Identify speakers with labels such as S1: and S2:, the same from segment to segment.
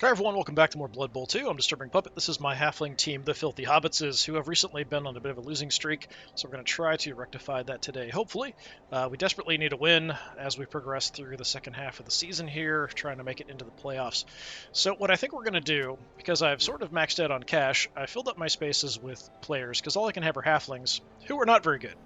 S1: Hi everyone, welcome back to more Blood Bowl 2. I'm DisturbingPuppet. This is my Halfling team, the Filthy Hobitses, who have recently been on a bit of a losing streak, so we're going to try to rectify that today, hopefully. We desperately need a win as we progress through the second half of the season here, trying to make it into the playoffs. So what I think we're going to do, because I've sort of maxed out on cash, I filled up my spaces with players, because all I can have are Halflings, who are not very good.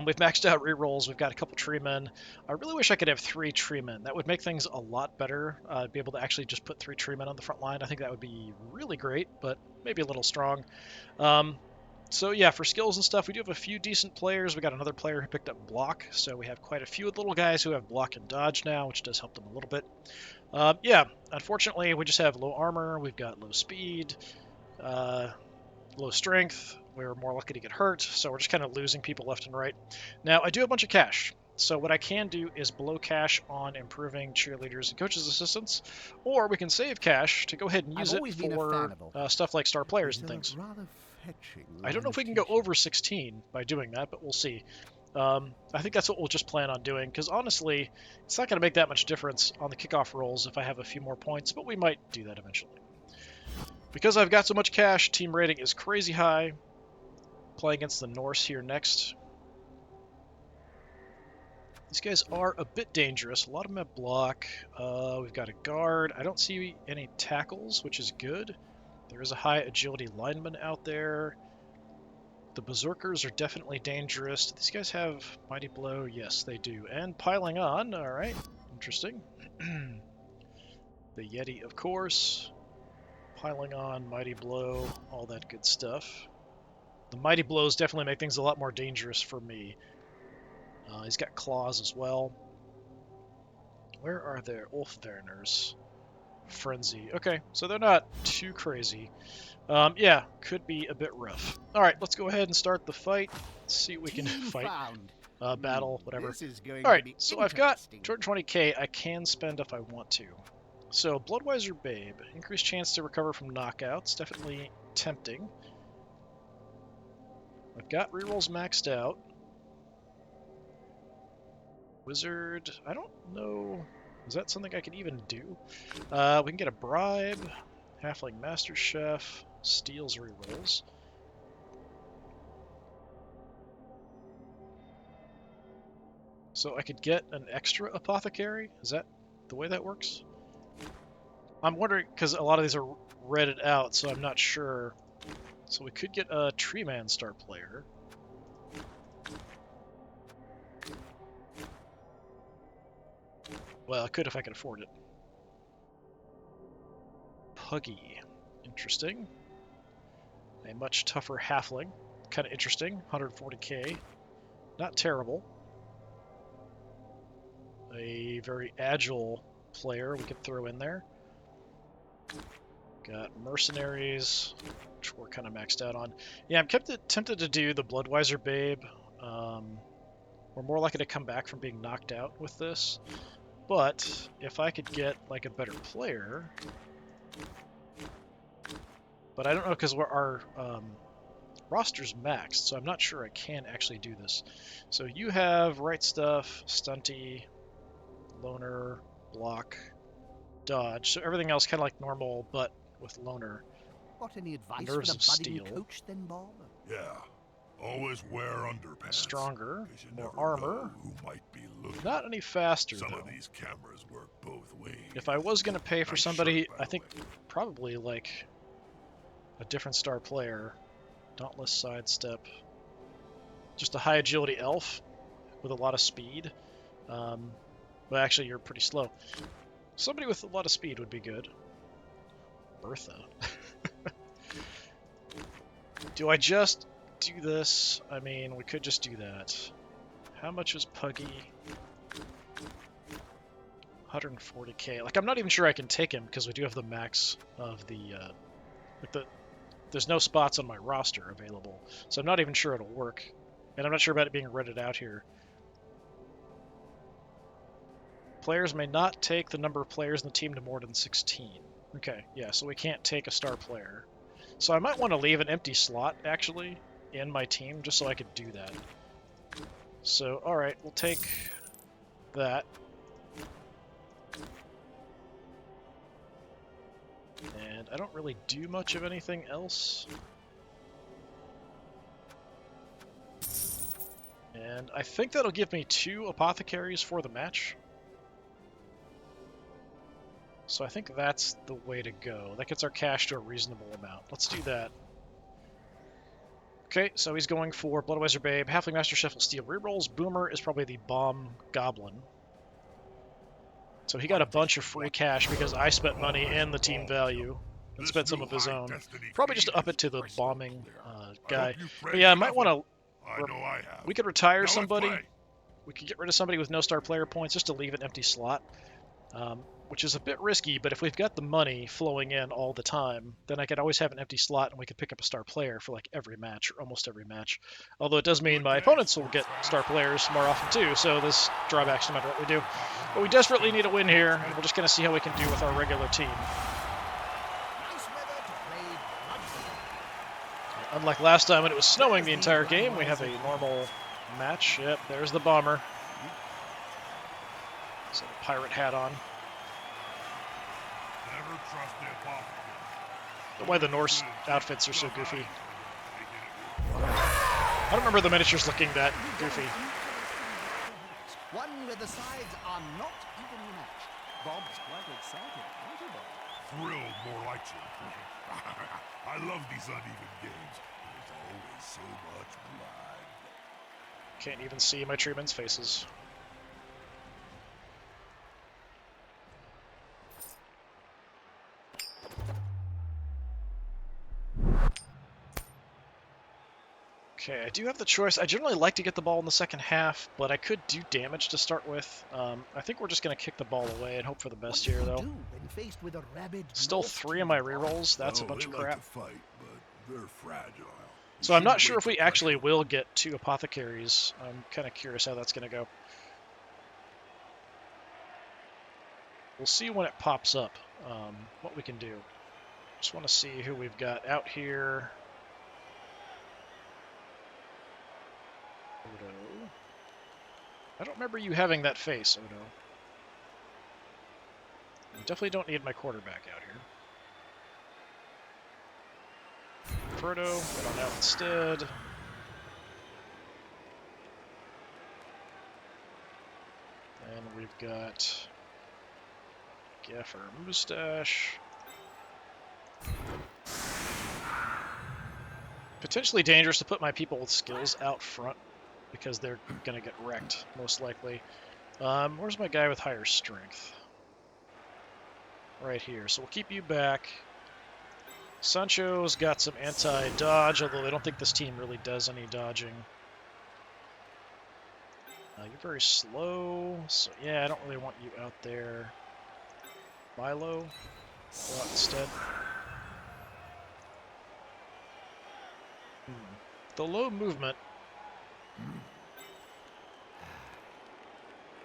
S1: We've maxed out rerolls, we've got a couple treemen. I really wish I could have 3 treemen. That would make things a lot better. I'd be able to actually just put 3 treemen on the front line. I think that would be really great, but maybe a little strong. So yeah, for skills and stuff, we do have a few decent players. We got another player who picked up block, so we have quite a few little guys who have block and dodge now, which does help them a little bit. Yeah, unfortunately, we just have low armor, we've got low speed, low strength, we're more likely to get hurt, so we're just kind of losing people left and right. Now, I do have a bunch of cash, so what I can do is blow cash on improving cheerleaders and coaches' assistants, or we can save cash to go ahead and use it for stuff like star players and things. I don't know if we can go over 16 by doing that, but we'll see. I think that's what we'll just plan on doing, because honestly, it's not going to make that much difference on the kickoff rolls if I have a few more points, but we might do that eventually. Because I've got so much cash, team rating is crazy high. Play against the Norse here next. These guys are a bit dangerous. A lot of them have block. We've got a guard. I don't see any tackles, which is good. There is a high agility lineman out there. The berserkers are definitely dangerous. Do these guys have mighty blow? Yes, they do. And piling on. All right, interesting. The Yeti, of course. Piling on, mighty blow, all that good stuff. The mighty blows definitely make things a lot more dangerous for me. He's got claws as well. Where are their Ulfverners? Frenzy. Okay, so they're not too crazy. Yeah, could be a bit rough. All right, let's go ahead and start the fight. Let's see what we can fight. Battle, whatever. All right, so I've got 220k I can spend if I want to. So, Bloodwiser Babe. Increased chance to recover from knockouts. Definitely tempting. I've got rerolls maxed out. Wizard. I don't know. Is that something I can even do? We can get a bribe. Halfling Master Chef. Steals rerolls. So I could get an extra apothecary? Is that the way that works? I'm wondering, because a lot of these are redded out, so I'm not sure. So we could get a Treeman star player. Well, I could if I could afford it. Puggy. Interesting. A much tougher halfling. Kind of interesting. 140k. Not terrible. A very agile player we could throw in there. Got mercenaries, which we're kind of maxed out on. Yeah, I'm tempted to do the Bloodwiser Babe. We're more likely to come back from being knocked out with this. But if I could get like a better player, but I don't know because our roster's maxed, so I'm not sure I can actually do this. So you have right stuff, stunty, loner, block, dodge. So everything else kind of like normal, but with loner.
S2: Got any advice
S1: Nerves
S2: for
S1: of
S2: the budding
S1: steel.
S2: coach then, Bob?
S3: Yeah. Always wear underpants.
S1: Stronger, more
S3: never
S1: armor.
S3: know who might be looking.
S1: Not any faster,
S3: Some
S1: though.
S3: of these cameras work both ways.
S1: If I was going to pay for
S3: Nice
S1: somebody,
S3: shirt, by
S1: I
S3: the
S1: think
S3: way.
S1: probably like a different star player. Dauntless sidestep. Just a high agility elf with a lot of speed. But actually, you're pretty slow. Somebody with a lot of speed would be good. Bertha. Do I just do this? I mean, we could just do that. How much is Puggy? 140k. Like, I'm not even sure I can take him because we do have the max of the, there's no spots on my roster available, so I'm not even sure it'll work. And I'm not sure about it being redded out here. Players may not take the number of players in the team to more than 16. Okay, yeah, so we can't take a star player. So I might want to leave an empty slot, actually, in my team, just so I could do that. So, alright, we'll take that. And I don't really do much of anything else. And I think that'll give me 2 apothecaries for the match. So I think that's the way to go. That gets our cash to a reasonable amount. Let's do that. Okay, so he's going for Bloodweiser Babe. Halfling Master Chef will steal rerolls. Boomer is probably the Bomb Goblin. So he got a bunch of free cash because I spent money and the team value and spent some of his own. Probably just to up it to the bombing guy. But yeah, I might want to... We could retire somebody. We could get rid of somebody with no star player points just to leave an empty slot. Which is a bit risky, but if we've got the money flowing in all the time, then I could always have an empty slot and we could pick up a star player for like every match, or almost every match. Although it does mean my opponents will get star players more often too, so there's drawbacks no matter what we do. But we desperately need a win here, and we're just going to see how we can do with our regular team. Unlike last time when it was snowing the entire game, we have a normal match. Yep, there's the bomber. So the pirate hat on. Why the Norse outfits are so goofy. I don't remember the miniatures looking that goofy.
S2: One where the sides are not evenly matched. Bob's quite excited, aren't you, Bob?
S3: Thrilled, more like you. I love these uneven games. There's always so much blood.
S1: Can't even see my treemen's faces. Okay, I do have the choice. I generally like to get the ball in the second half, but I could do damage to start with. I think we're just going to kick the ball away and hope for the best here, though. Still 3 of my rerolls. That's a bunch of crap.
S3: Fight, but they're fragile.
S1: So I'm not sure if we actually will get 2 apothecaries. I'm kind of curious how that's going to go. We'll see when it pops up what we can do. Just want to see who we've got out here. Odo. I don't remember you having that face, Odo. I definitely don't need my quarterback out here. Frodo, get on out instead. And we've got Gaffer Mustache. Potentially dangerous to put my people with skills out front because they're going to get wrecked, most likely. Where's my guy with higher strength? Right here. So we'll keep you back. Sancho's got some anti-dodge, although I don't think this team really does any dodging. You're very slow, so yeah, I don't really want you out there. Milo, go out instead. The low movement.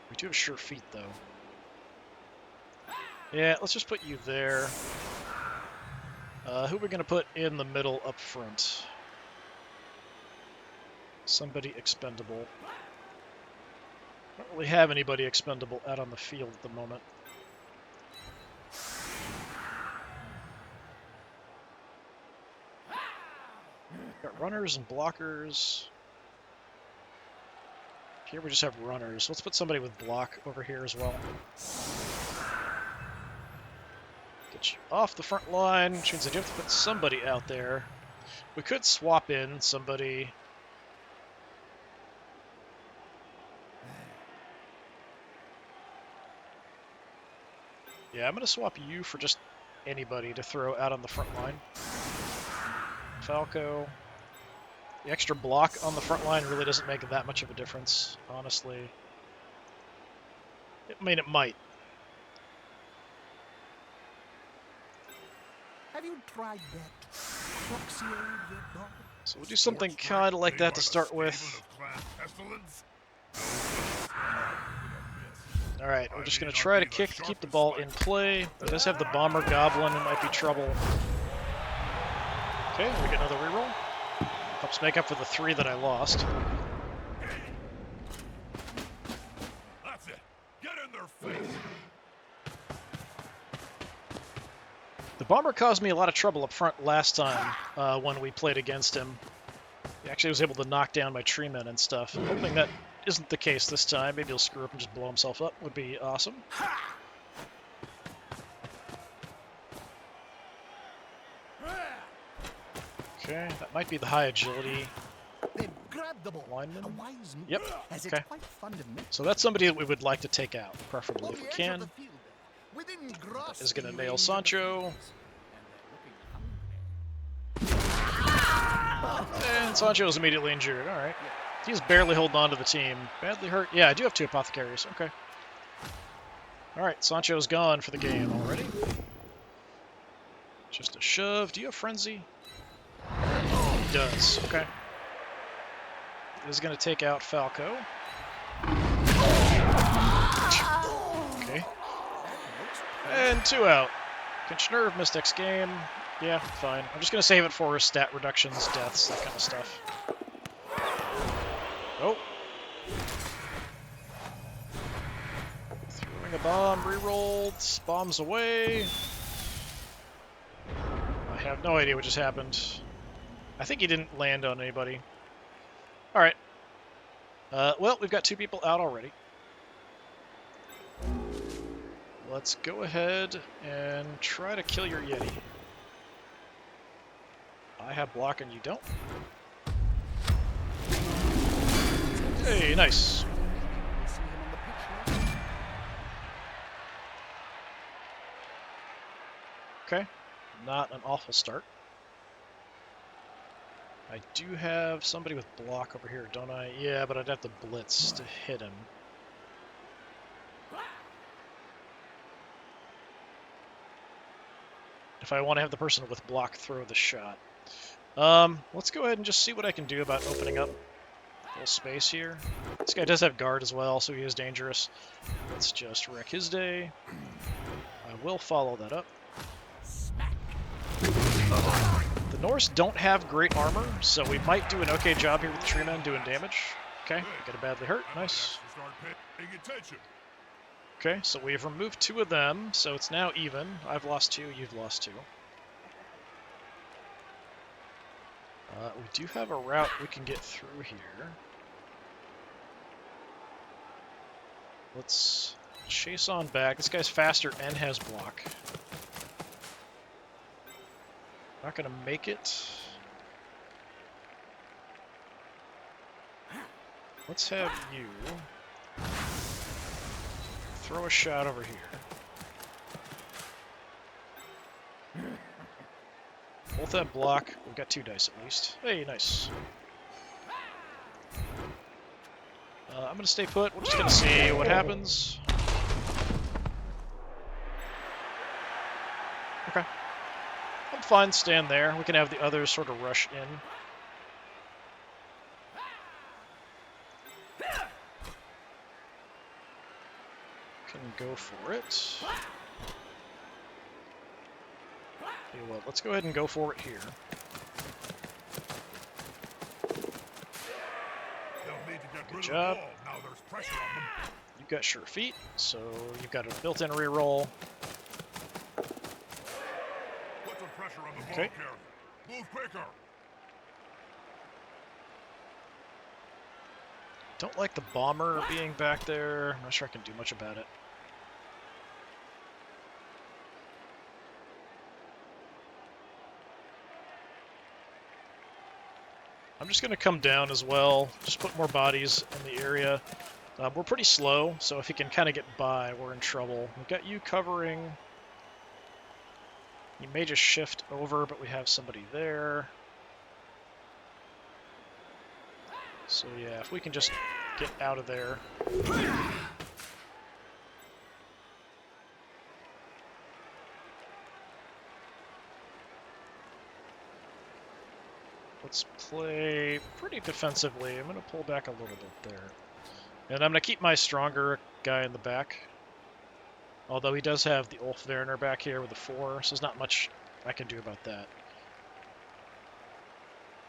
S1: We do have sure feet, though. Yeah, let's just put you there. Who are we going to put in the middle up front? Somebody expendable. Don't really have anybody expendable out on the field at the moment. Got runners and blockers. Here we just have runners. Let's put somebody with block over here as well. Get you off the front line, which means I do have to put somebody out there. We could swap in somebody. Yeah, I'm going to swap you for just anybody to throw out on the front line. Falco. The extra block on the front line really doesn't make that much of a difference, honestly. I mean, it might.
S2: Have you tried that Proxio yet, Bob?
S1: So we'll do something kind of like that to start with. Alright, we're just going to try to kick to keep the ball in play. He does have the Bomber Goblin, who might be trouble. Okay, we get another reroll. Helps make up for the 3 that I lost.
S3: That's it. Get in their face.
S1: The bomber caused me a lot of trouble up front last time when we played against him. He actually was able to knock down my tree men and stuff. I'm hoping that isn't the case this time. Maybe he'll screw up and just blow himself up. Would be awesome. Okay, that might be the high agility
S2: They've grabbed the ball.
S1: lineman.
S2: A wise move,
S1: Yep,
S2: as
S1: okay.
S2: it's quite fundamental.
S1: So that's somebody that we would like to take out, preferably
S2: On
S1: if we
S2: the edge
S1: can.
S2: of the field there, within
S1: That
S2: grasping
S1: is going to nail
S2: range of the
S1: Sancho.
S2: players. And they're looking hungry.
S1: And Sancho is immediately injured. All right. He's barely holding on to the team. Badly hurt. Yeah, I do have 2 apothecaries. Okay. All right, Sancho's gone for the game already. Just a shove. Do you have frenzy? He does. Okay. This is going to take out Falco. Okay. And 2 out. Kitchener missed X game. Yeah, fine. I'm just going to save it for stat reductions, deaths, that kind of stuff. Oh. Throwing a bomb, rerolled, bombs away. I have no idea what just happened. I think he didn't land on anybody. Alright. Well, we've got 2 people out already. Let's go ahead and try to kill your Yeti. I have block and you don't. Hey, nice.
S2: We'll see him on the pitch now.
S1: Okay. Not an awful start. I do have somebody with block over here, don't I? Yeah, but I'd have to blitz to hit him. If I want to have the person with block throw the shot. Let's go ahead and just see what I can do about opening up a little space here. This guy does have guard as well, so he is dangerous. Let's just wreck his day. I will follow that up. The Norse don't have great armor, so we might do an okay job here with the tree men doing damage. Okay, we got a badly hurt. Nice.
S3: Start paying attention.
S1: Okay, so we've removed 2 of them, so it's now even. I've lost 2, you've lost 2. We do have a route we can get through here. Let's chase on back. This guy's faster and has block. Not gonna make it. Let's have you throw a shot over here. Both have block. We've got 2 dice at least. Hey, nice. I'm gonna stay put. We're just gonna see what happens. Okay. I'm fine staying there. We can have the others sort of rush in. Can go for it. Tell you what, let's go ahead and go for it here.
S3: They'll need to get
S1: Good
S3: rid
S1: job.
S3: of the ball. Now there's pressure on them.
S1: You've got sure feet, so you've got a built-in reroll.
S3: Put some pressure on the ball
S1: Okay.
S3: carrier. Move quicker.
S1: Don't like the bomber being back there. I'm not sure I can do much about it. I'm just going to come down as well. Just put more bodies in the area. We're pretty slow, so if he can kind of get by, we're in trouble. We've got you covering. You may just shift over, but we have somebody there. So yeah, if we can just get out of there. Let's play pretty defensively. I'm going to pull back a little bit there. And I'm going to keep my stronger guy in the back. Although he does have the Ulf Werner back here with a 4, so there's not much I can do about that.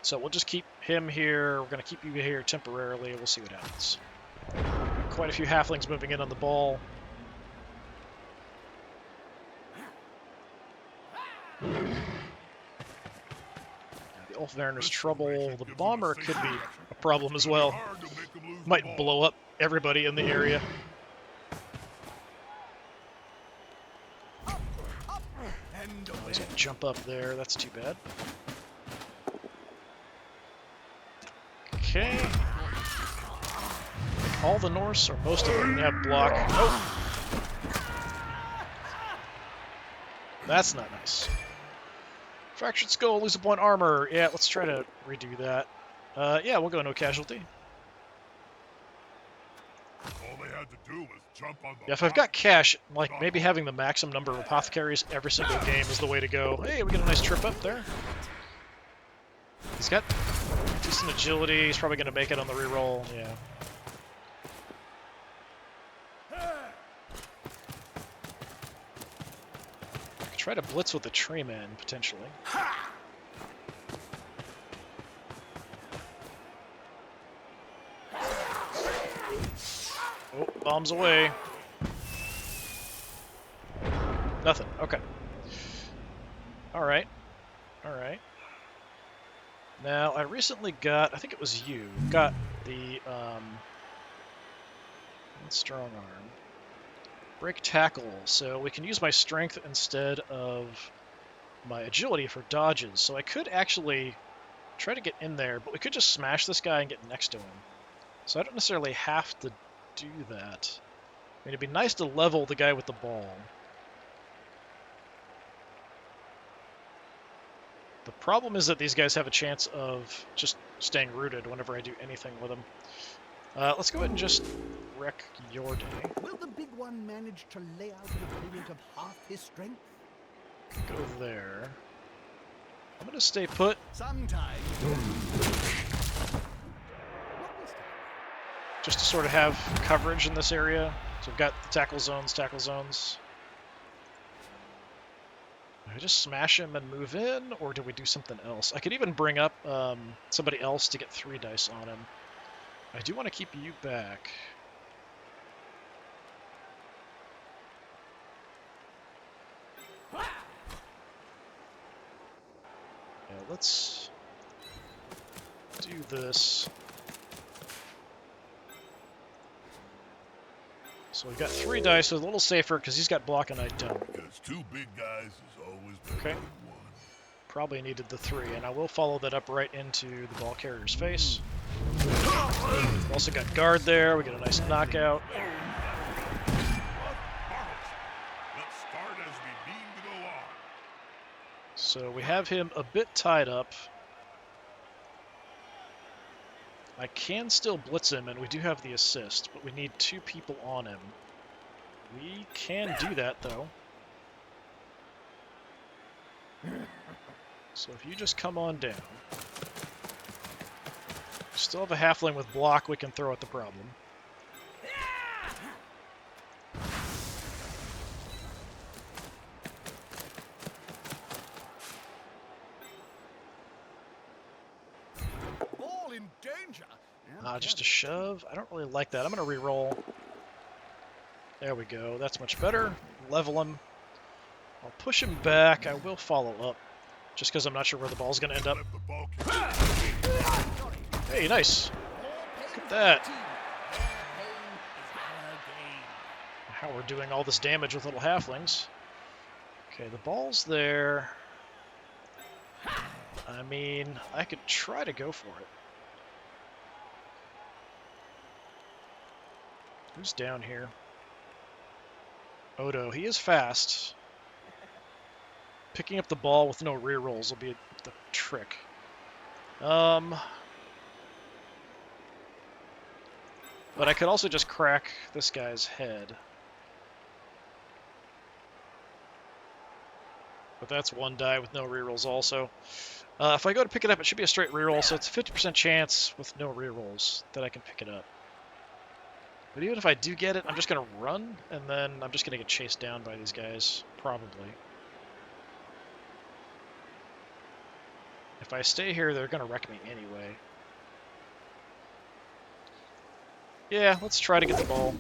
S1: So we'll just keep him here. We're going to keep you here temporarily. We'll see what happens. Quite a few halflings moving in on the ball. The Ulfverner's trouble. The bomber could be a problem as well. Might blow up everybody in the area. He's gonna jump up there. That's too bad. Okay. All the Norse, or most of them, have block. Oh! That's not nice. Fractured skull, lose a point armor. Yeah, let's try to redo that. Yeah, we'll go no casualty.
S3: All they had to do was jump on the
S1: Yeah, if I've got cash, like maybe having the maximum number of apothecaries every single game is the way to go. Hey, we got a nice trip up there. He's got decent agility. He's probably going to make it on the reroll. Yeah. Could try to blitz with the tree man, potentially. Oh, bombs away. Nothing. Okay. Alright. Alright. Now, I recently got, I think it was you, got the strong arm. Break tackle, so we can use my strength instead of my agility for dodges. So I could actually try to get in there, but we could just smash this guy and get next to him. So I don't necessarily have to do that. I mean, it'd be nice to level the guy with the ball. The problem is that these guys have a chance of just staying rooted whenever I do anything with them. Let's go ahead and just wreck your day.
S2: Will the big one manage to lay out an opponent of half his strength?
S1: Go there. I'm going to stay put.
S2: Sometimes.
S1: Just to sort of have coverage in this area. So we've got the tackle zones, tackle zones. Do I just smash him and move in, or do we do something else? I could even bring up somebody else to get 3 dice on him. I do want to keep you back. Yeah, let's do this. So we've got 3 dice, so it's a little safer because he's got block and I don't.
S3: Because 2 big guys is always better
S1: Okay.
S3: than 1.
S1: Probably needed the 3, and I will follow that up right into the ball carrier's face. Also got guard there. We get a nice knockout.
S3: Let's start as we mean to go on.
S1: So we have him a bit tied up. I can still blitz him, and we do have the assist, but we need 2 people on him. We can do that, though. So if you just come on down. Still have a halfling with block we can throw at the problem.
S2: All in danger.
S1: Just a shove. I don't really like that. I'm going to re-roll. There we go. That's much better. Level him. I'll push him back. I will follow up. Just because I'm not sure where the ball's going to end up.
S3: Let the ball carrier
S1: Hey, nice. Look at that. How we're doing all this damage with little halflings. Okay, the ball's there. I mean, I could try to go for it. Who's down here? Odo. He is fast. Picking up the ball with no rear rolls will be the trick. But I could also just crack this guy's head. But that's 1 die with no rerolls also. If I go to pick it up, it should be a straight reroll, so it's a 50% chance with no rerolls that I can pick it up. But even if I do get it, I'm just going to run, and then I'm just going to get chased down by these guys, probably. If I stay here, they're going to wreck me anyway. Yeah, let's try to get the ball.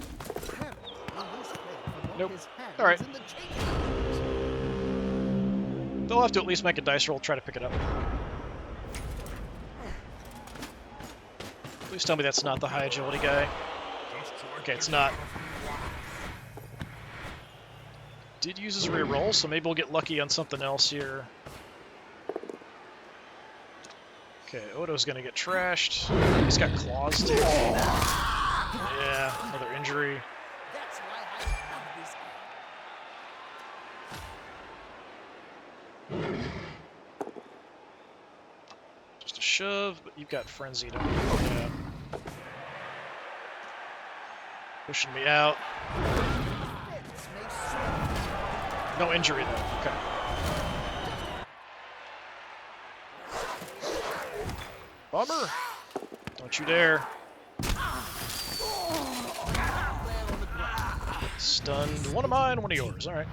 S1: Nope. Alright. They'll have to at least make a dice roll, try to pick it up. Please tell me that's not the high agility guy. Okay, it's not. Did use his reroll, so maybe we'll get lucky on something else here. Okay, Odo's gonna get trashed. He's got claws too. Yeah, another injury.
S2: That's why I love this game.
S1: Just a shove, but you've got frenzied on you. Yeah. Pushing me out.
S2: This may suck.
S1: No injury though. Okay. Bummer. Don't you dare. Stunned. One of mine, one of yours. All right.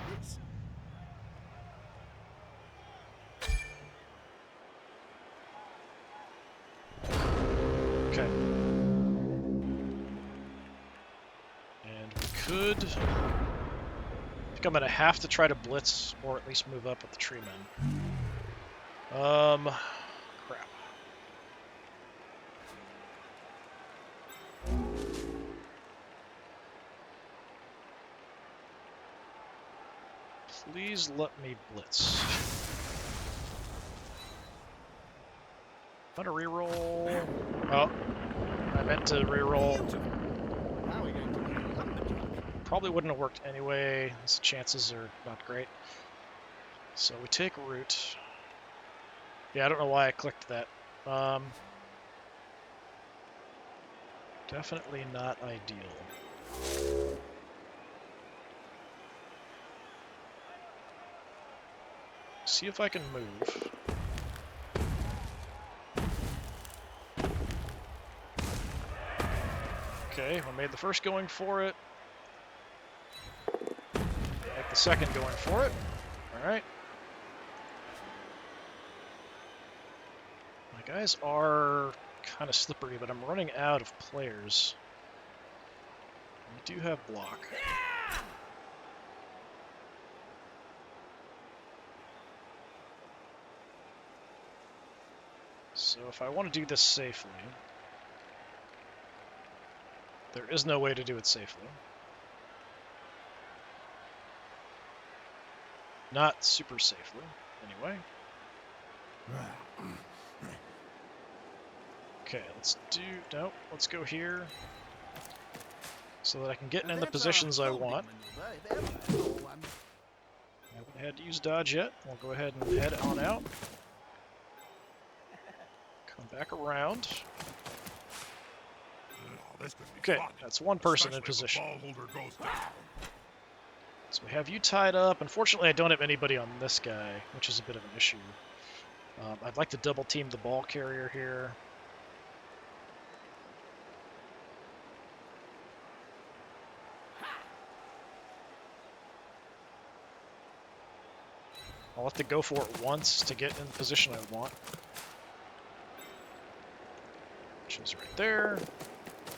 S1: Okay. And we could... I think I'm going to have to try to blitz, or at least move up with the tree men. Crap. Please let me blitz. I'm gonna reroll. Oh, I meant to reroll.
S2: Now we're going to make a lumberjack.
S1: Probably wouldn't have worked anyway. The chances are not great. So we take root. Yeah, I don't know why I clicked that. Definitely not ideal. See if I can move. Okay, I made the first going for it. Make the second going for it. Alright. My guys are kind of slippery, but I'm running out of players. We do have block. So if I want to do this safely, there is no way to do it safely. Not super safely, anyway. Okay, let's do... Nope, let's go here. So that I can get in the positions I want. I haven't had to use dodge yet. We'll go ahead and head on out. Come back around. Okay, that's one person in position. So we have you tied up. Unfortunately, I don't have anybody on this guy, which is a bit of an issue. I'd like to double team the ball carrier here. I'll have to go for it once to get in the position I want. Which is right there.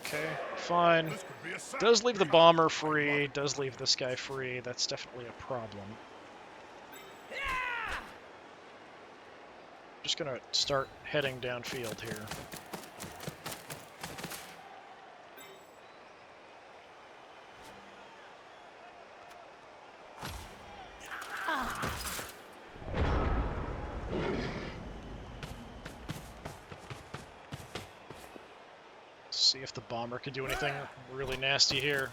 S1: Okay, fine. Does leave the bomber free, does leave this guy free. That's definitely a problem. Just gonna start heading downfield here. See if the bomber can do anything really nasty here.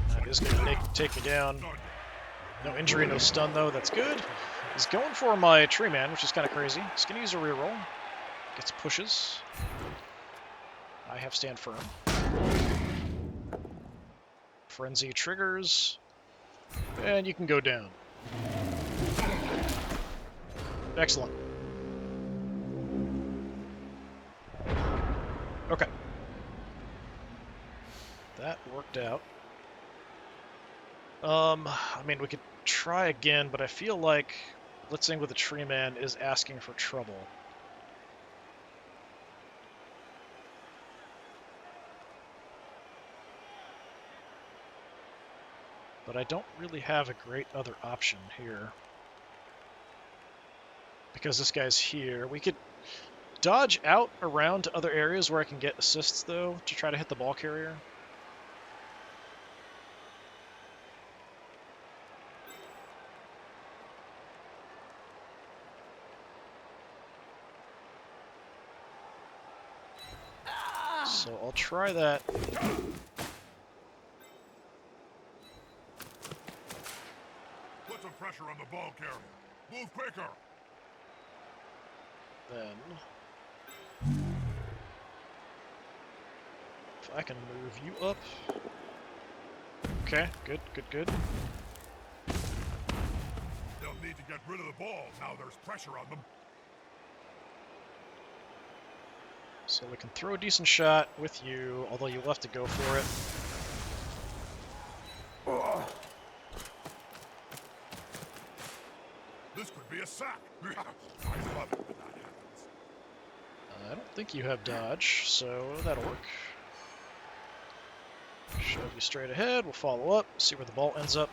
S1: That is going to take me down. No injury, no stun though, that's good. He's going for my tree man, which is kind of crazy. He's going to use a reroll. Gets pushes. I have stand firm. Frenzy triggers. And you can go down. Excellent. Okay. That worked out. I mean, we could try again, but I feel like blitzing with a tree man is asking for trouble. But I don't really have a great other option here. Because this guy's here. We could dodge out around to other areas where I can get assists, though, to try to hit the ball carrier. So I'll try that.
S3: Put some pressure on the ball carrier. Move quicker.
S1: Then, if I can move you up. Okay, good, good, good.
S3: They'll need to get rid of the ball now there's pressure on them.
S1: So we can throw a decent shot with you, although you'll have to go for it.
S3: This could be a sack. I love it when that happens.
S1: I don't think you have dodge, so that'll work. Shove you straight ahead, we'll follow up, see where the ball ends up.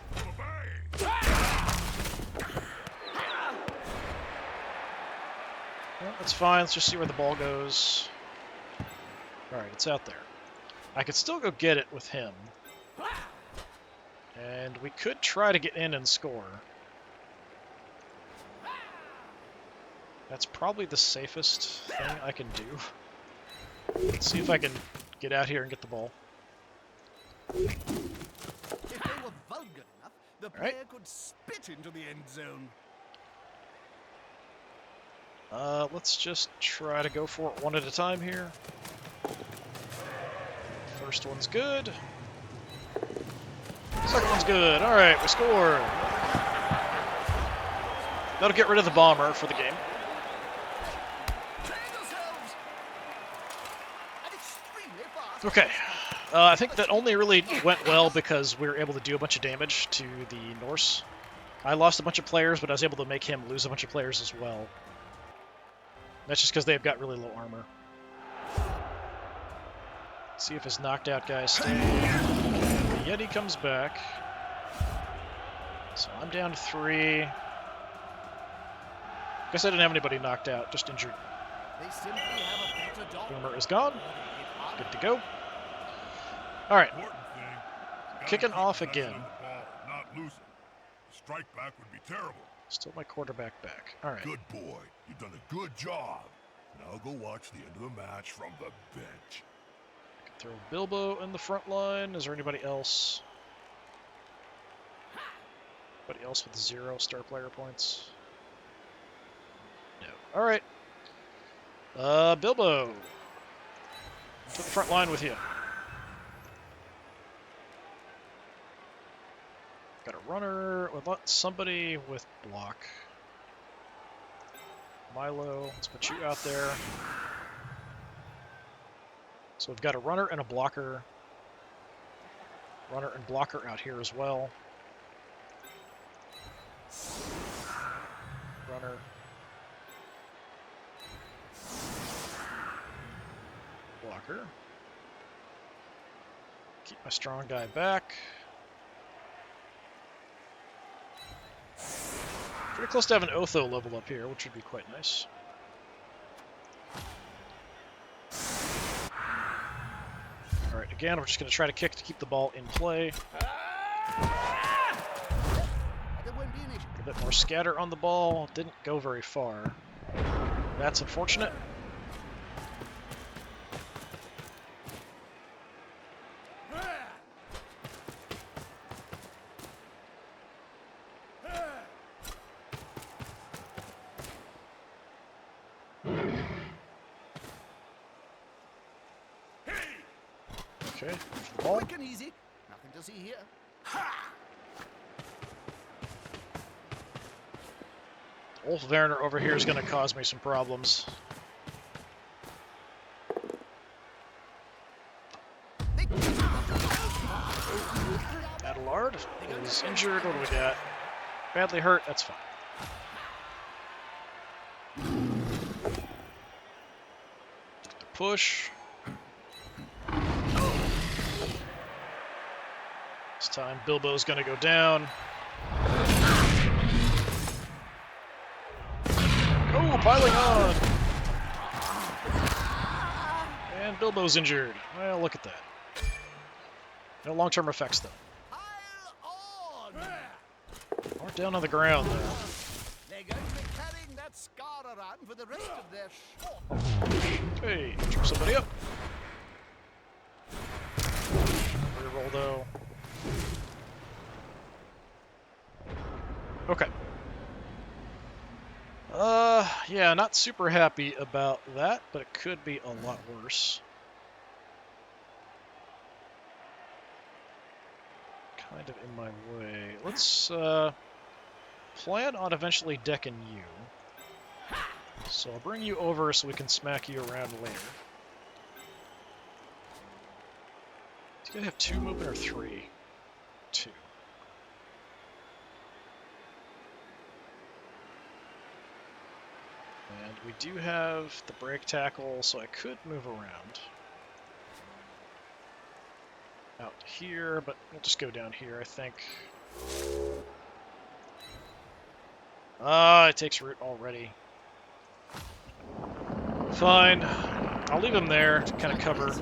S1: Well, that's fine, let's just see where the ball goes. Alright, it's out there. I could still go get it with him. And we could try to get in and score. That's probably the safest thing I can do. Let's see if I can get out here and get the ball.
S2: If they were vulgar enough, the player could spit into the end zone.
S1: Let's just try to go for it one at a time here. First one's good. Second one's good. Alright, we scored. That'll get rid of the bomber for the game. Okay. I think that only really went well because we were able to do a bunch of damage to the Norse. I lost a bunch of players, but I was able to make him lose a bunch of players as well. That's just because they've got really low armor. See if his knocked out guys stay. The Yeti comes back. So I'm down to 3. Guess I didn't have anybody knocked out, just injured.
S2: They simply have a better dog.
S1: Boomer is gone. Good to go. Alright, kicking off again.
S3: Not losing. Strike back would be terrible.
S1: Still my quarterback back. Alright.
S3: Good boy. You've done a good job. Now go watch the end of the match from the bench.
S1: Throw Bilbo in the front line. Is there anybody else? Anybody else with 0 star player points? No. Alright. Bilbo. To the front line with you. Got a runner. We'll let somebody with block. Milo, let's put you out there. So we've got a runner and a blocker. Runner and blocker out here as well. Runner. Blocker. Keep my strong guy back. Pretty close to having Otho level up here, which would be quite nice. Alright, again, we're just going to try to kick to keep the ball in play. A bit more scatter on the ball. Didn't go very far. That's unfortunate. Okay, ball.
S2: Quick and easy. Nothing to see here.
S1: Wolf Werner over here is going to cause me some problems. Adelard is injured. What do we got? Badly hurt. That's fine. Push. This time Bilbo's gonna go down. Oh, piling on! And Bilbo's injured. Well, look at that. No long-term effects, though.
S2: Pile on!
S1: Or down on the ground, though.
S2: They're going to be carrying that scar around for the rest of their short.
S1: Hey, trip somebody up. Reroll, though. Okay. Yeah, not super happy about that, but it could be a lot worse. Kind of in my way. Let's, plan on eventually decking you. So I'll bring you over so we can smack you around later. Do you guys have 2 movement or 3? 2. And we do have the break tackle, so I could move around. Out here, but we'll just go down here, I think. Ah, it takes root already. Fine. I'll leave him there to kind of cover.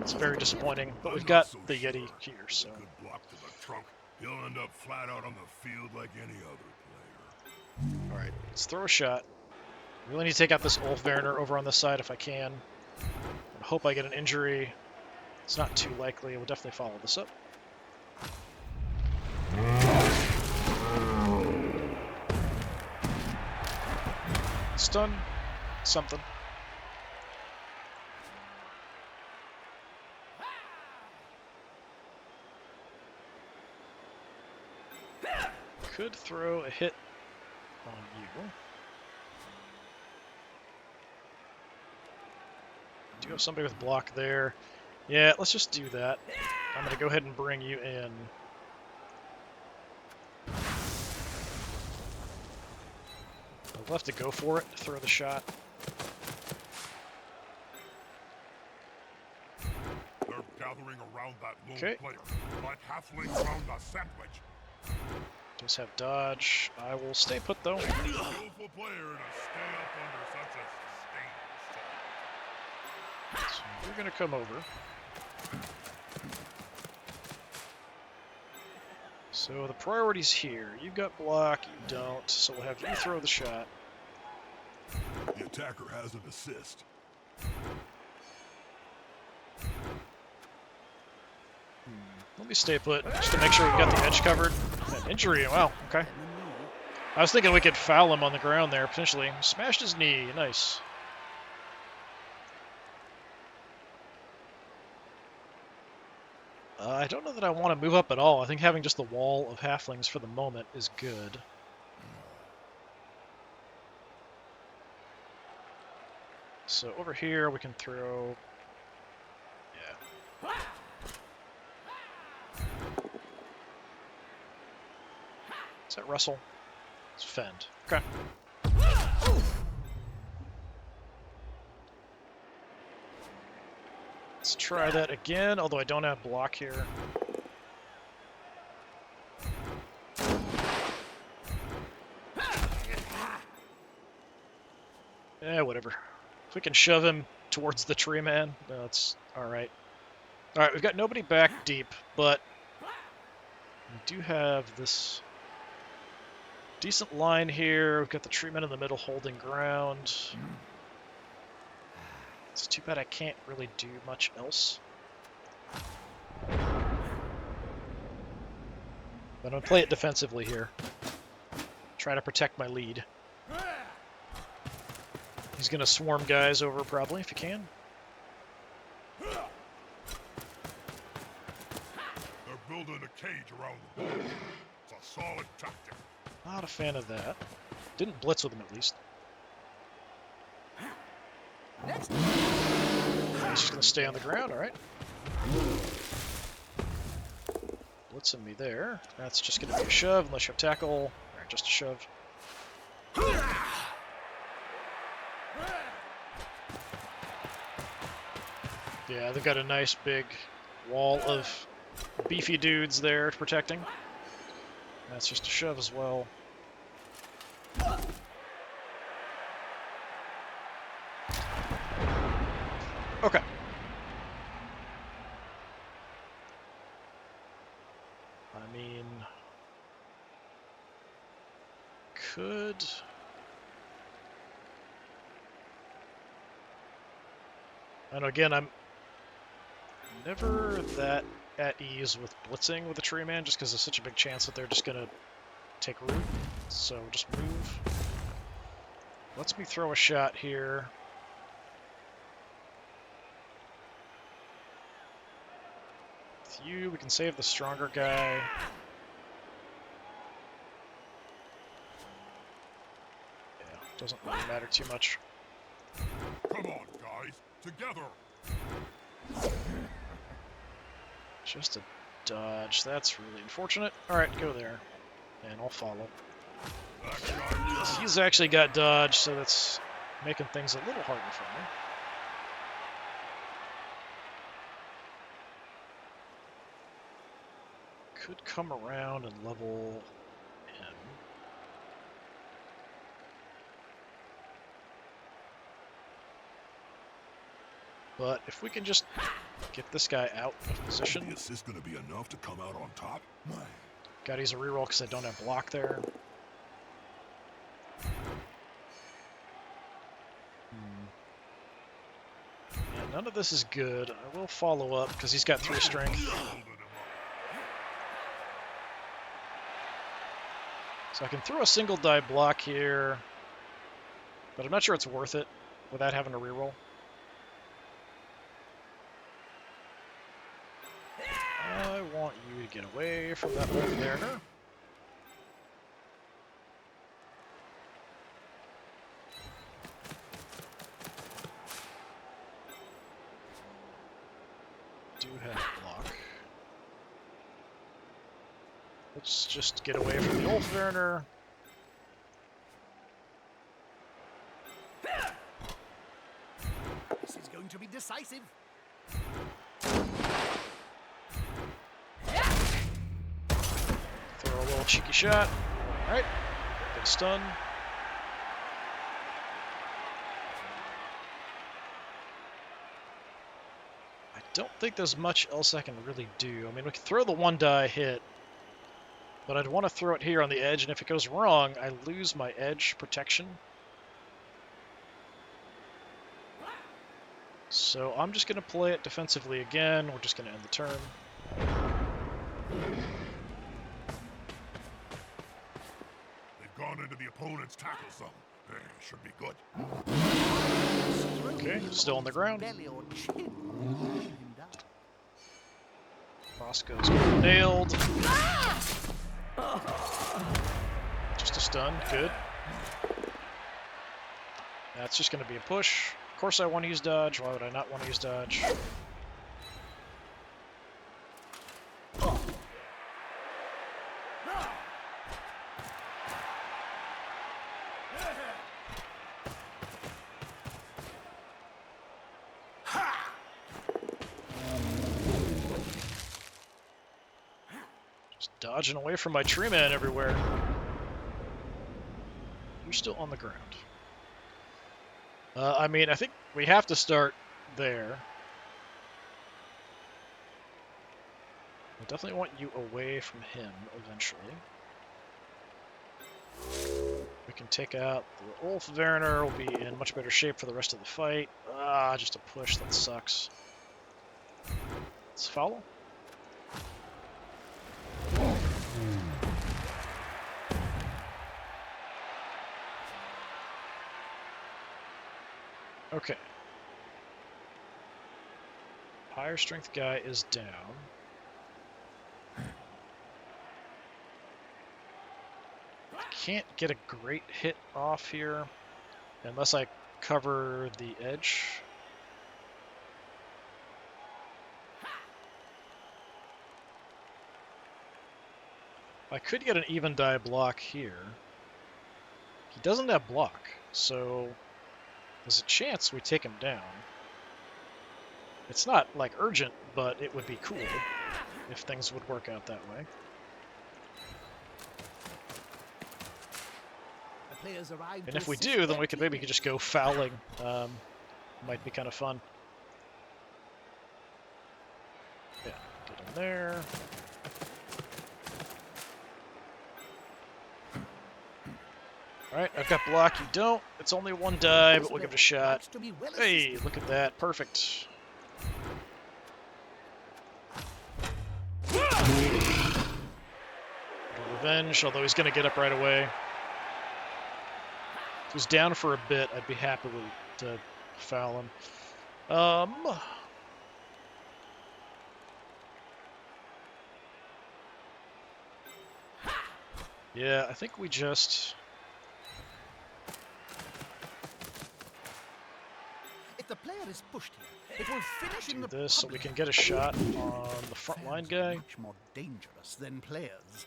S1: It's very disappointing, but we've got the Yeti here, so...
S3: Good block to the trunk. He'll end up flat out on the field like any other player.
S1: Alright, let's throw a shot. Really need to take out this Ulf Werner over on this side if I can. I hope I get an injury. It's not too likely. We'll definitely follow this up. Stun. Something. Could throw a hit on you. Do have somebody with block there. Yeah, let's just do that. I'm going to go ahead and bring you in. I'll have to go for it to throw the shot.
S3: They're gathering around that lone
S1: Okay.
S3: player, like halflings around a sandwich.
S1: Just have dodge. I will stay put though.
S3: Skillful player to stay up under such a sustained storm.
S1: So you're going to come over. So the priority's here. You've got block, you don't, so we'll have you throw the shot.
S3: The attacker has an assist.
S1: Let me stay put, just to make sure we've got the edge covered. An injury, wow, okay. I was thinking we could foul him on the ground there, potentially. Smashed his knee, nice. I don't know that I want to move up at all. I think having just the wall of halflings for the moment is good. So over here we can throw... Yeah. Is that Russell? It's Fend. Okay. Let's try that again, although I don't have block here. Yeah, whatever. If we can shove him towards the tree man, that's alright. Alright, we've got nobody back deep, but we do have this decent line here. We've got the tree man in the middle holding ground. It's too bad I can't really do much else. But I'm going to play it defensively here. Try to protect my lead. He's going to swarm guys over probably if he can.
S3: They're building a cage around the ball. It's a solid tactic.
S1: Not a fan of that. Didn't blitz with him at least. He's just going to stay on the ground, alright. Blitzing me there. That's just going to be a shove unless you have tackle. Alright, just a shove. Yeah, they've got a nice big wall of beefy dudes there protecting. That's just a shove as well. Okay. I mean, could... And again, I'm never that at ease with blitzing with a tree man, just because there's such a big chance that they're just going to take root. So just move. Lets me throw a shot here. With you, we can save the stronger guy. Yeah, doesn't really matter too much.
S3: Come on, guys. Together.
S1: Just a dodge. That's really unfortunate. Alright, go there. And I'll follow.
S3: That guy.
S1: He's actually got dodge, so that's making things a little harder for me. Could come around and level him. But if we can just get this guy out of position.
S3: The assist gonna be enough to come out on top?
S1: Gotta use a reroll because I don't have block there. Yeah, none of this is good. I will follow up because he's got 3 strength. So I can throw a single die block here, but I'm not sure it's worth it without having to reroll. I want you to get away from that wolf Mariner. Do have block. Let's just get away from the Wolf Mariner.
S2: This is going to be decisive.
S1: Throw a little cheeky shot. Alright. Get a stun. I don't think there's much else I can really do. I mean, we can throw the 1 die hit, but I'd want to throw it here on the edge, and if it goes wrong, I lose my edge protection. So I'm just going to play it defensively again. We're just going to end the turn.
S3: They've gone into the opponent's tackle zone. Should be good.
S1: Okay, still on the ground.
S2: Belly or chin.
S1: Roscoe's nailed. Just a stun, good. That's just going to be a push. Of course I want to use dodge. Why would I not want to use dodge? Just dodging away from my tree man everywhere. You're still on the ground. I mean, I think we have to start there. I definitely want you away from him eventually. We can take out the Ulf Werner, will be in much better shape for the rest of the fight. Ah, just a push, that sucks. Let's follow. Okay. Higher strength guy is down. Can't get a great hit off here unless I cover the edge. I could get an even die block here. He doesn't have block, so there's a chance we take him down. It's not, like, urgent, but it would be cool. if things would work out that way.
S2: The players arrive
S1: And
S2: to
S1: if we
S2: assist
S1: do, then
S2: their
S1: we could maybe
S2: teammates.
S1: just go fouling. Might be kind of fun. Yeah, get in there. Alright, I've got block, you don't. It's only one die, but we'll give it a shot.
S2: Likes to be well
S1: Hey,
S2: assisted.
S1: look at that. Perfect. Revenge, although he's going to get up right away. If he's down for a bit, I'd be happy to foul him. Yeah, I think we just...
S2: If the player is pushed here, it will finish in
S1: do
S2: the
S1: this so we
S2: public.
S1: can get a shot on the front line
S2: Fans are
S1: guy.
S2: much more dangerous than players.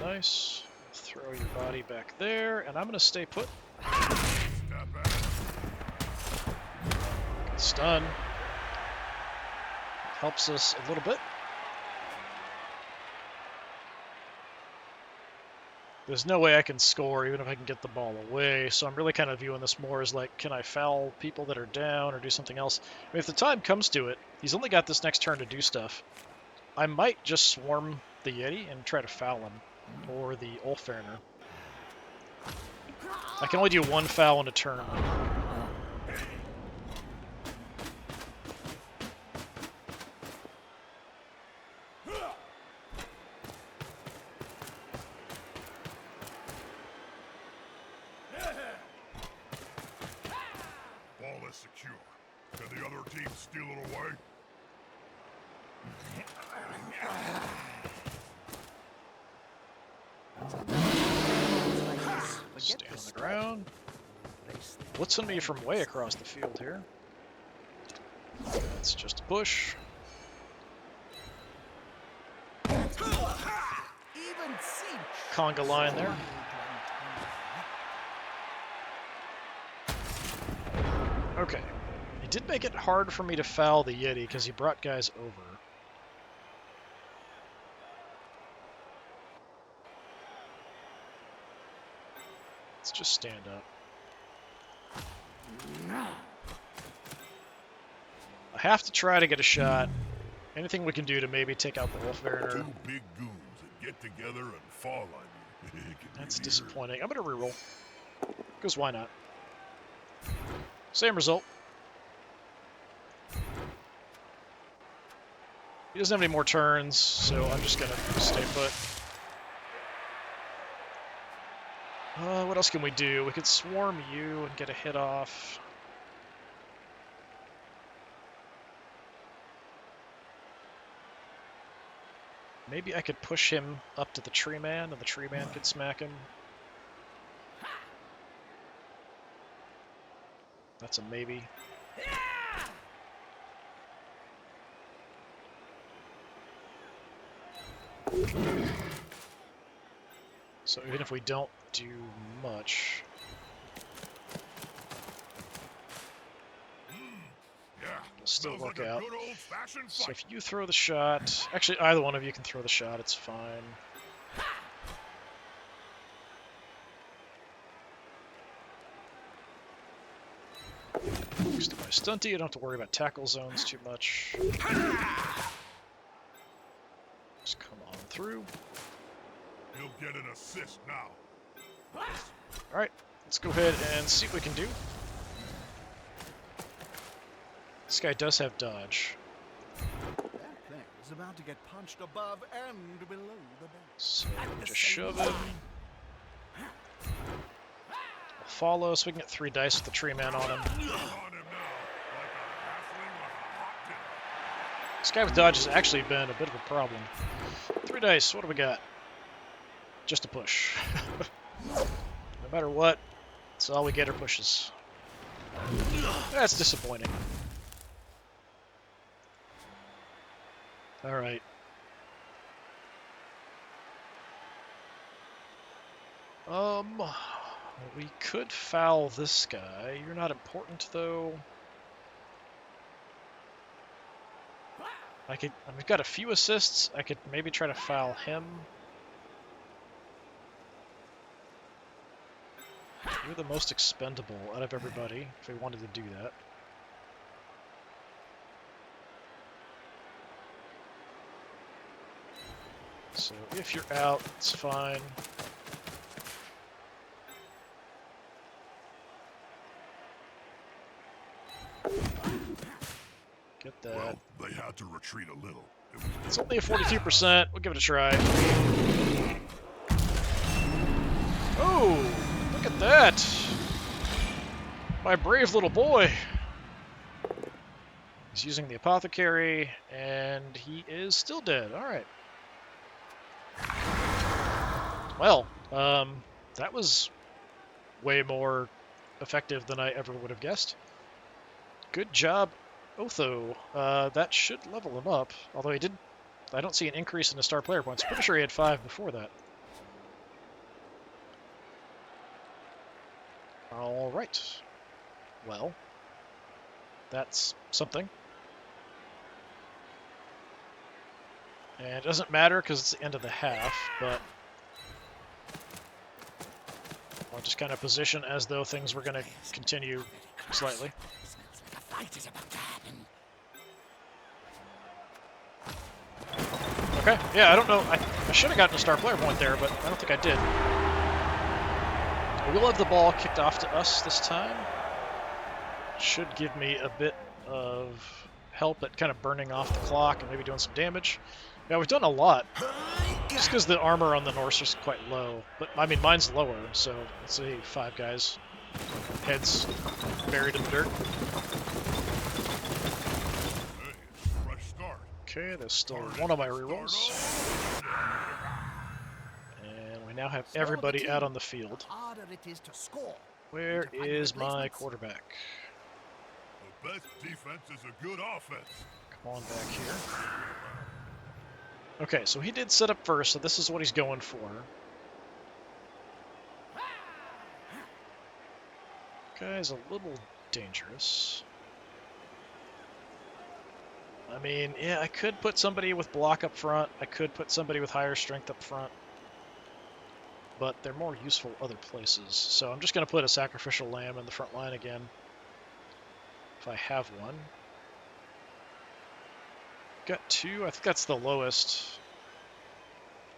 S1: Nice. Throw your body back there, and I'm going to stay put.
S3: Step back.
S1: Stun. Helps us a little bit. There's no way I can score even if I can get the ball away, so I'm really kind of viewing this more as like, can I foul people that are down or do something else? I mean, if the time comes to it, he's only got this next turn to do stuff. I might just swarm the Yeti and try to foul him, or the Ulfwerner. I can only do one foul in a turn.
S3: Ball is secure. Can the other team steal it away?
S1: Stay on the ground. Blitzing me from way across the field here. That's just a push.
S2: Even Siege.
S1: Conga line there. Okay. He did make it hard for me to foul the Yeti because he brought guys over. Let's just stand up. I have to try to get a shot. Anything we can do to maybe take out the Ulfwerner.
S3: Two big goons that get together and fall on you. It can be
S1: That's
S3: weird.
S1: disappointing. I'm going to reroll. Because why not? Same result. He doesn't have any more turns, so I'm just going to stay put. What else can we do? We could swarm you and get a hit off. Maybe I could push him up to the tree man, and the tree man could smack him. That's a maybe. So even if we don't do much...
S3: Yeah,
S1: It'll still
S3: smells
S1: work
S3: like a
S1: out.
S3: good old-fashioned
S1: So
S3: fight.
S1: if you throw the shot... Actually, either one of you can throw the shot, it's fine. Next to my stunty, I don't have to worry about tackle zones too much. Just come on through.
S3: He'll get an assist now.
S1: Alright, let's go ahead and see what we can do. This guy does have dodge.
S2: That player is about to get punched above and below the belt.
S1: So we'll just shove him. We'll follow so we can get 3 dice with the tree man on him.
S3: On him now, like a halfling with a hot dinner.
S1: This guy with dodge has actually been a bit of a problem. 3 dice, what do we got? Just a push. No matter what, it's all we get are pushes. That's disappointing. Alright. We could foul this guy. You're not important, though. We've got a few assists. I could maybe try to foul him. You're the most expendable out of everybody, if we wanted to do that. So if you're out, it's fine. Get that.
S3: Well, they had to retreat a little.
S1: It's only a 42%. We'll give it a try. Oh, look at that. My brave little boy. He's using the apothecary, and he is still dead. All right. Well, that was way more effective than I ever would have guessed. Good job, Otho. That should level him up, although he didn't. I don't see an increase in the star player points. Pretty sure he had 5 before that. All right. Well, that's something. And it doesn't matter because it's the end of the half, but I'll just kind of position as though things were going to continue slightly. Okay, yeah, I don't know. I should have gotten a star player point there, but I don't think I did. We will have the ball kicked off to us this time. Should give me a bit of help at kind of burning off the clock and maybe doing some damage. Yeah, we've done a lot. Just because the armor on the Norse is quite low. But, I mean, mine's lower, so let's say 5 guys. Heads buried in the dirt.
S3: Hey, fresh start.
S1: Okay, there's still one of my rerolls. And we now have everybody out on the field. Where is my quarterback?
S3: The best defense is a good offense.
S1: Come on back here. Okay, so he did set up first, so this is what he's going for. Guy's a little dangerous. I mean, yeah, I could put somebody with block up front. I could put somebody with higher strength up front. But they're more useful other places. So I'm just going to put a sacrificial lamb in the front line again. If I have one. Got 2. I think that's the lowest.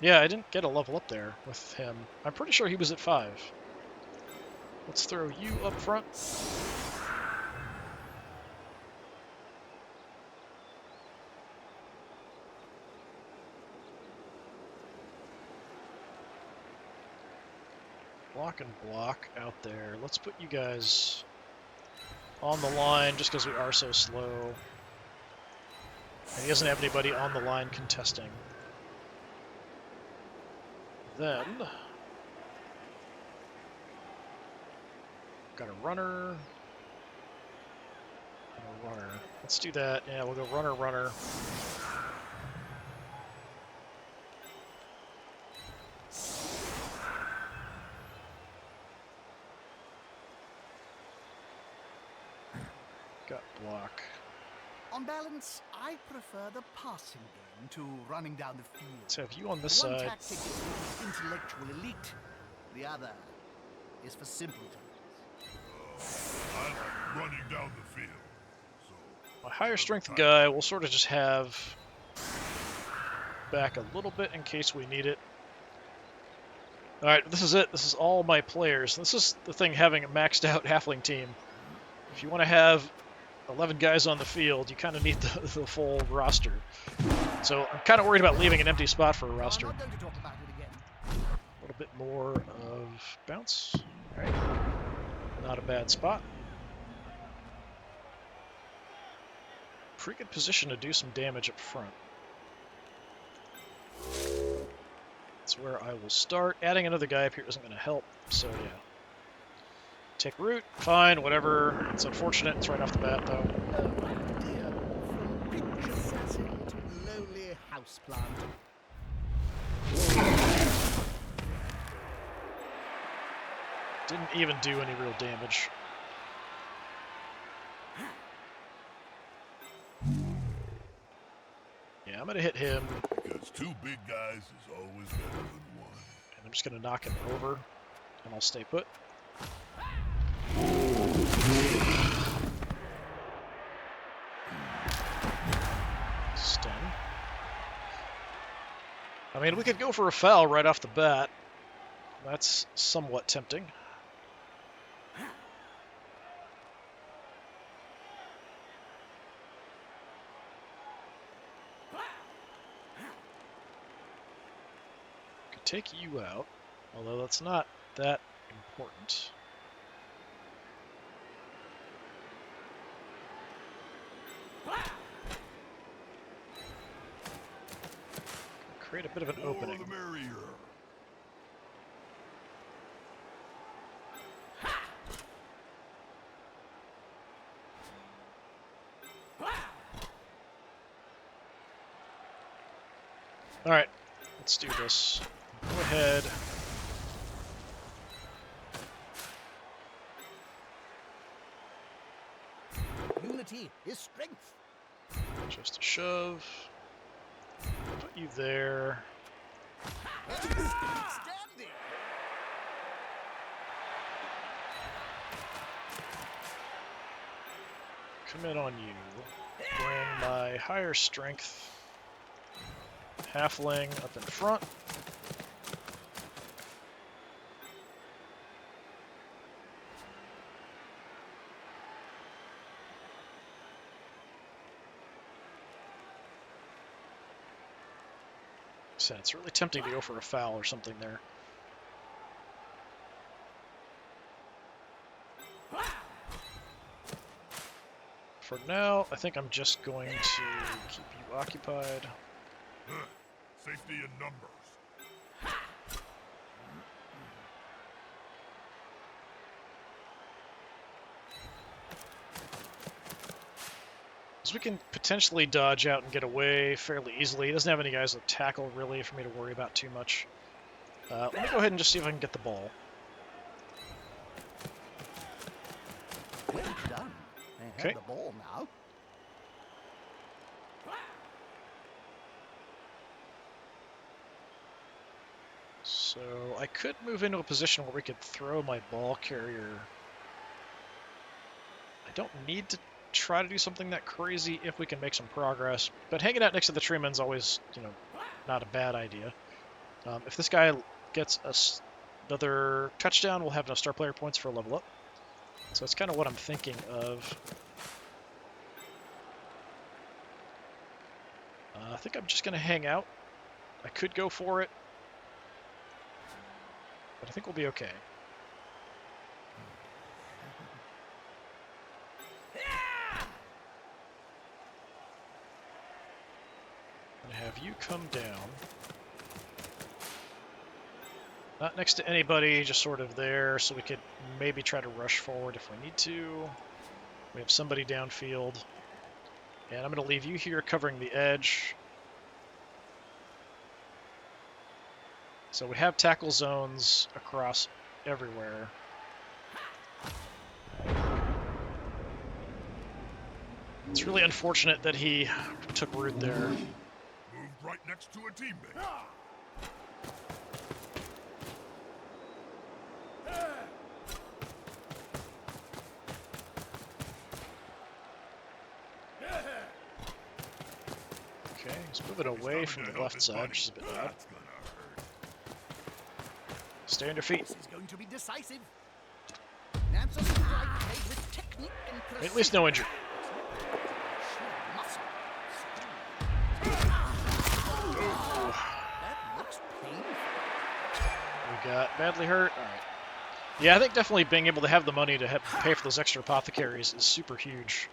S1: Yeah, I didn't get a level up there with him. I'm pretty sure he was at 5. Let's throw you up front. Block and block out there. Let's put you guys on the line just because we are so slow. And he doesn't have anybody on the line contesting. Then, got a runner. And a runner. Let's do that. Yeah, we'll go runner, runner. Got block.
S2: On balance, I prefer the passing game to running down the field.
S1: Let's have you on this
S2: One
S1: side.
S2: tactic is for the intellectual elite. The other is for simpletons.
S3: I like running down the field. So
S1: My higher strength guy will sort of just have back a little bit in case we need it. Alright, this is it. This is all my players. This is the thing having a maxed out Halfling team. If you want to have 11 guys on the field, you kind of need the full roster. So I'm kind of worried about leaving an empty spot for a roster.
S2: I'm not going to talk about it again.
S1: A little bit more of bounce. Alright. Not a bad spot. Pretty good position to do some damage up front. That's where I will start. Adding another guy up here isn't going to help, so yeah. Take root, fine, whatever. It's unfortunate, it's right off the bat, though.
S2: Oh dear. From pitch assassin to lowly houseplant.
S1: Didn't even do any real damage. Yeah, I'm going to hit him,
S3: Because two big guys is always better than one.
S1: and I'm just going to knock him over, and I'll stay put. Stun. I mean, we could go for a foul right off the bat. That's somewhat tempting. Could take you out, although that's not that important. Create a bit of an
S3: More
S1: opening.
S3: the merrier.
S1: Alright, let's do this. Go ahead.
S2: Unity is strength.
S1: Just a shove. Put you there.
S2: Outstanding.
S1: Come in on you. Bring my higher strength halfling up in front. So it's really tempting to go for a foul or something there. For now, I think I'm just going to keep you occupied.
S3: Safety in numbers.
S1: So we can potentially dodge out and get away fairly easily. He doesn't have any guys to tackle, really, for me to worry about too much. Let me go ahead and just see if I can get the ball.
S2: Well done. They
S1: Okay.
S2: have the ball now.
S1: So I could move into a position where we could throw my ball carrier. I don't need to try to do something that crazy if we can make some progress, but hanging out next to the treeman's always, not a bad idea. If this guy gets another touchdown, we'll have enough star player points for a level up. So that's kind of what I'm thinking of. I think I'm just going to hang out. I could go for it, but I think we'll be okay. And have you come down. Not next to anybody, just sort of there, so we could maybe try to rush forward if we need to. We have somebody downfield. And I'm going to leave you here covering the edge. So we have tackle zones across everywhere. It's really unfortunate that he took root there.
S3: Moved right next to a teammate.
S1: Okay, he's moving away from the left side, which is a bit odd.
S3: That's gonna hurt.
S1: Stay on your feet.
S2: This is going to be decisive. Nancy strike made with technique and precision.
S1: At least no injury.
S2: Sheer muscle. That looks painful.
S1: We got badly hurt. All right. Yeah, I think definitely being able to have the money to pay for those extra apothecaries is super huge.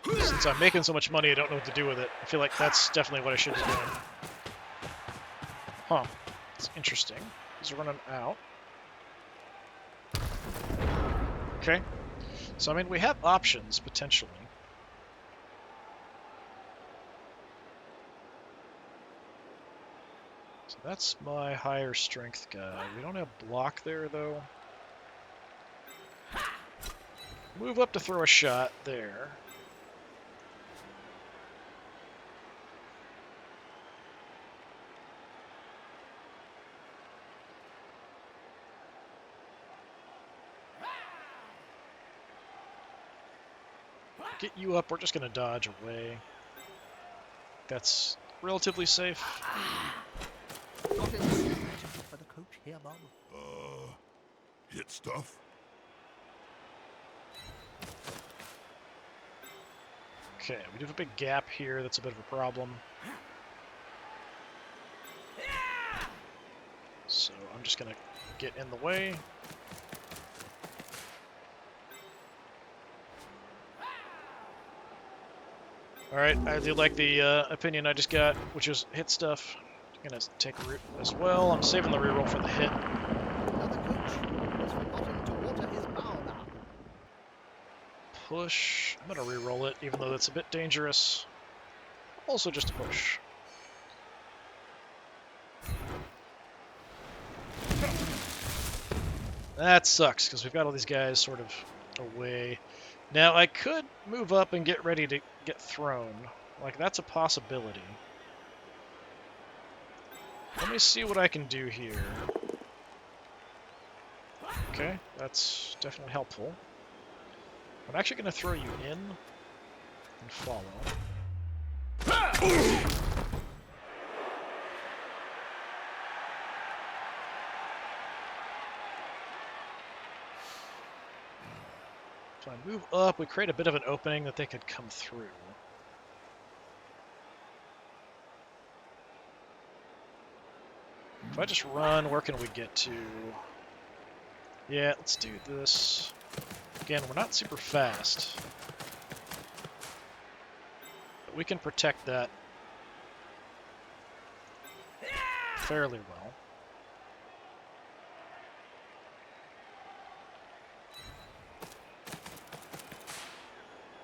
S1: Since I'm making so much money, I don't know what to do with it. I feel like that's definitely what I should be doing. Huh. It's interesting. He's running out. Okay. So, I mean, we have options, potentially. So that's my higher strength guy. We don't have block there, though. Move up to throw a shot there. get you up, we're just going to dodge away. That's relatively safe.
S2: Got any for the coach here, Bob?
S3: Hit stuff?
S1: Okay, we do have a big gap here. That's a bit of a problem. So I'm just going to get in the way. Alright, I do like the opinion I just got, which is hit stuff. I'm going to take a root as well. I'm saving the reroll for the hit.
S2: Another coach has forgotten to water his baobab.
S1: Push. I'm going to reroll it, even though that's a bit dangerous. Also just a push. That sucks, because we've got all these guys sort of away. Now, I could move up and get ready to get thrown. Like, that's a possibility. Let me see what I can do here. Okay, that's definitely helpful. I'm actually going to throw you in and follow. If I move up, we create a bit of an opening that they could come through. If I just run, where can we get to? Yeah, let's do this. Again, we're not super fast, but we can protect that fairly well.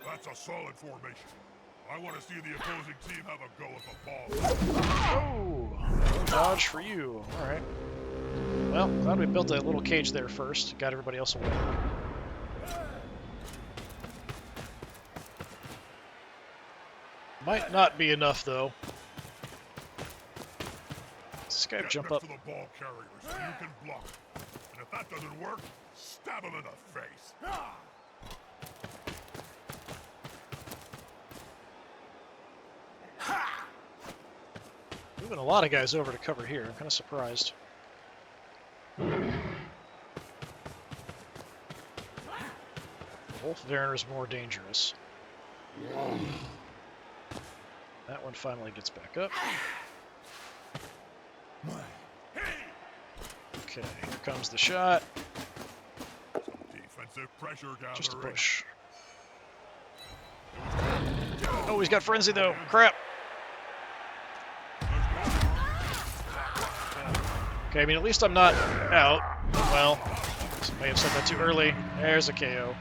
S3: That's a solid formation. I want to see the opposing team have a go at the ball.
S1: Oh, dodge for you. All right. Well, glad we built a little cage there first. Got everybody else away. Might not be enough, though. Does this guy
S3: Get
S1: jump
S3: next
S1: up?
S3: to the ball carrier so you can block. And if that doesn't work, stab him in the face.
S1: Moving a lot of guys over to cover here. I'm kind of surprised. Wolf Werner's more dangerous. That one finally gets back up. Okay, here comes the shot.
S3: Defensive pressure gathering.
S1: Just a push. Oh, he's got frenzy though. Crap. Okay, I mean, at least I'm not out. Well, I may have said that too early. There's a KO.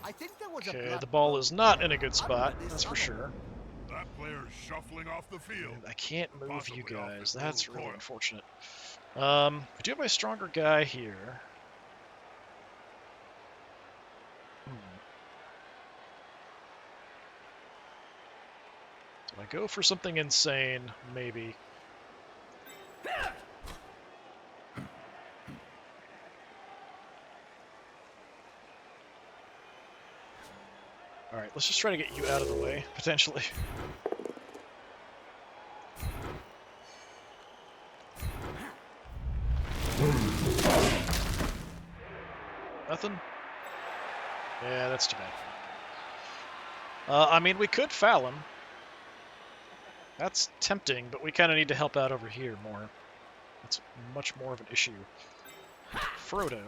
S2: I think there was
S1: Okay,
S2: a
S1: the ball is not in a good spot, that's for sure.
S3: That player's shuffling off the field.
S1: I can't move you
S3: Possibly off
S1: guys.
S3: the
S1: That's
S3: goal
S1: really
S3: corner.
S1: unfortunate. We do have a stronger guy here. Do I go for something insane? Maybe. Alright, let's just try to get you out of the way, potentially. Nothing? Yeah, that's too bad. I mean, we could foul him. That's tempting, but we kind of need to help out over here more. That's much more of an issue. Frodo,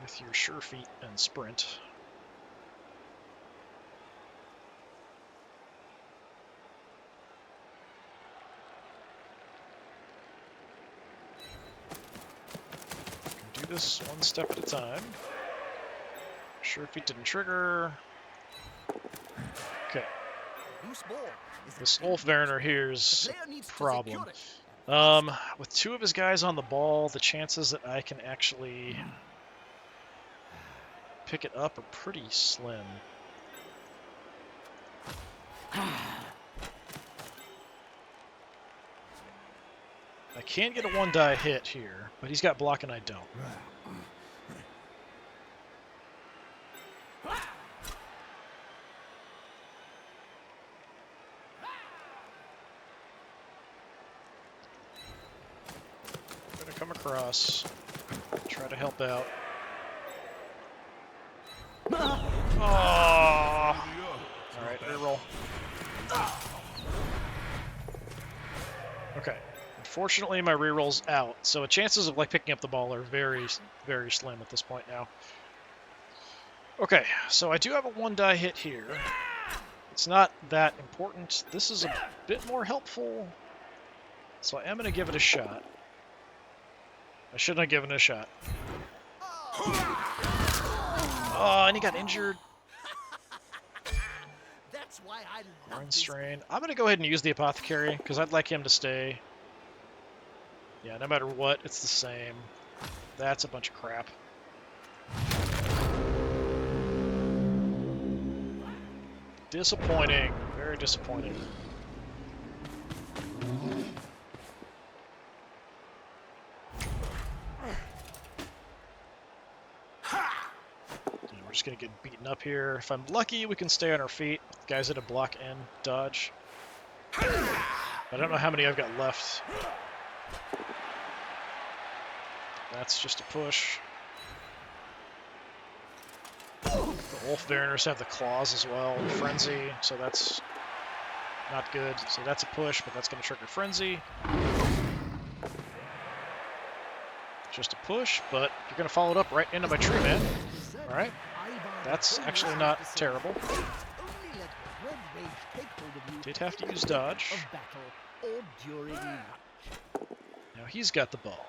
S1: with your sure feet and sprint. Can do this one step at a time. Sure feet didn't trigger. Okay.
S2: loose ball.
S1: This Wolf Werner here is
S2: The player needs
S1: a
S2: to
S1: problem.
S2: secure it.
S1: With two of his guys on the ball, the chances that I can actually pick it up are pretty slim. can get a 1-die hit here, but he's got block and I don't. Gonna come across, try to help out. Oh! Alright, reroll. Okay. Unfortunately, my reroll's out, so chances of like picking up the ball are very, very slim at this point now. Okay, so I do have a 1-die hit here. It's not that important. This is a bit more helpful, so I am going to give it a shot. I shouldn't have given it a shot. Oh, and he got injured.
S2: That's why I love
S1: Burn
S2: this
S1: strain. I'm going to go ahead and use the apothecary, because I'd like him to stay. Yeah, no matter what, it's the same. That's a bunch of crap. Disappointing. Very disappointing. We're just going to get beaten up here. If I'm lucky, we can stay on our feet. Guys at a block and dodge. I don't know how many I've got left. That's just a push. The Wolf Baroners have the claws as well, Frenzy, so that's not good. So that's a push, but that's going to trigger Frenzy. Just a push, but you're going to follow it up right into my tree man. Alright, that's actually not terrible. Did have to use dodge. Now he's got the ball.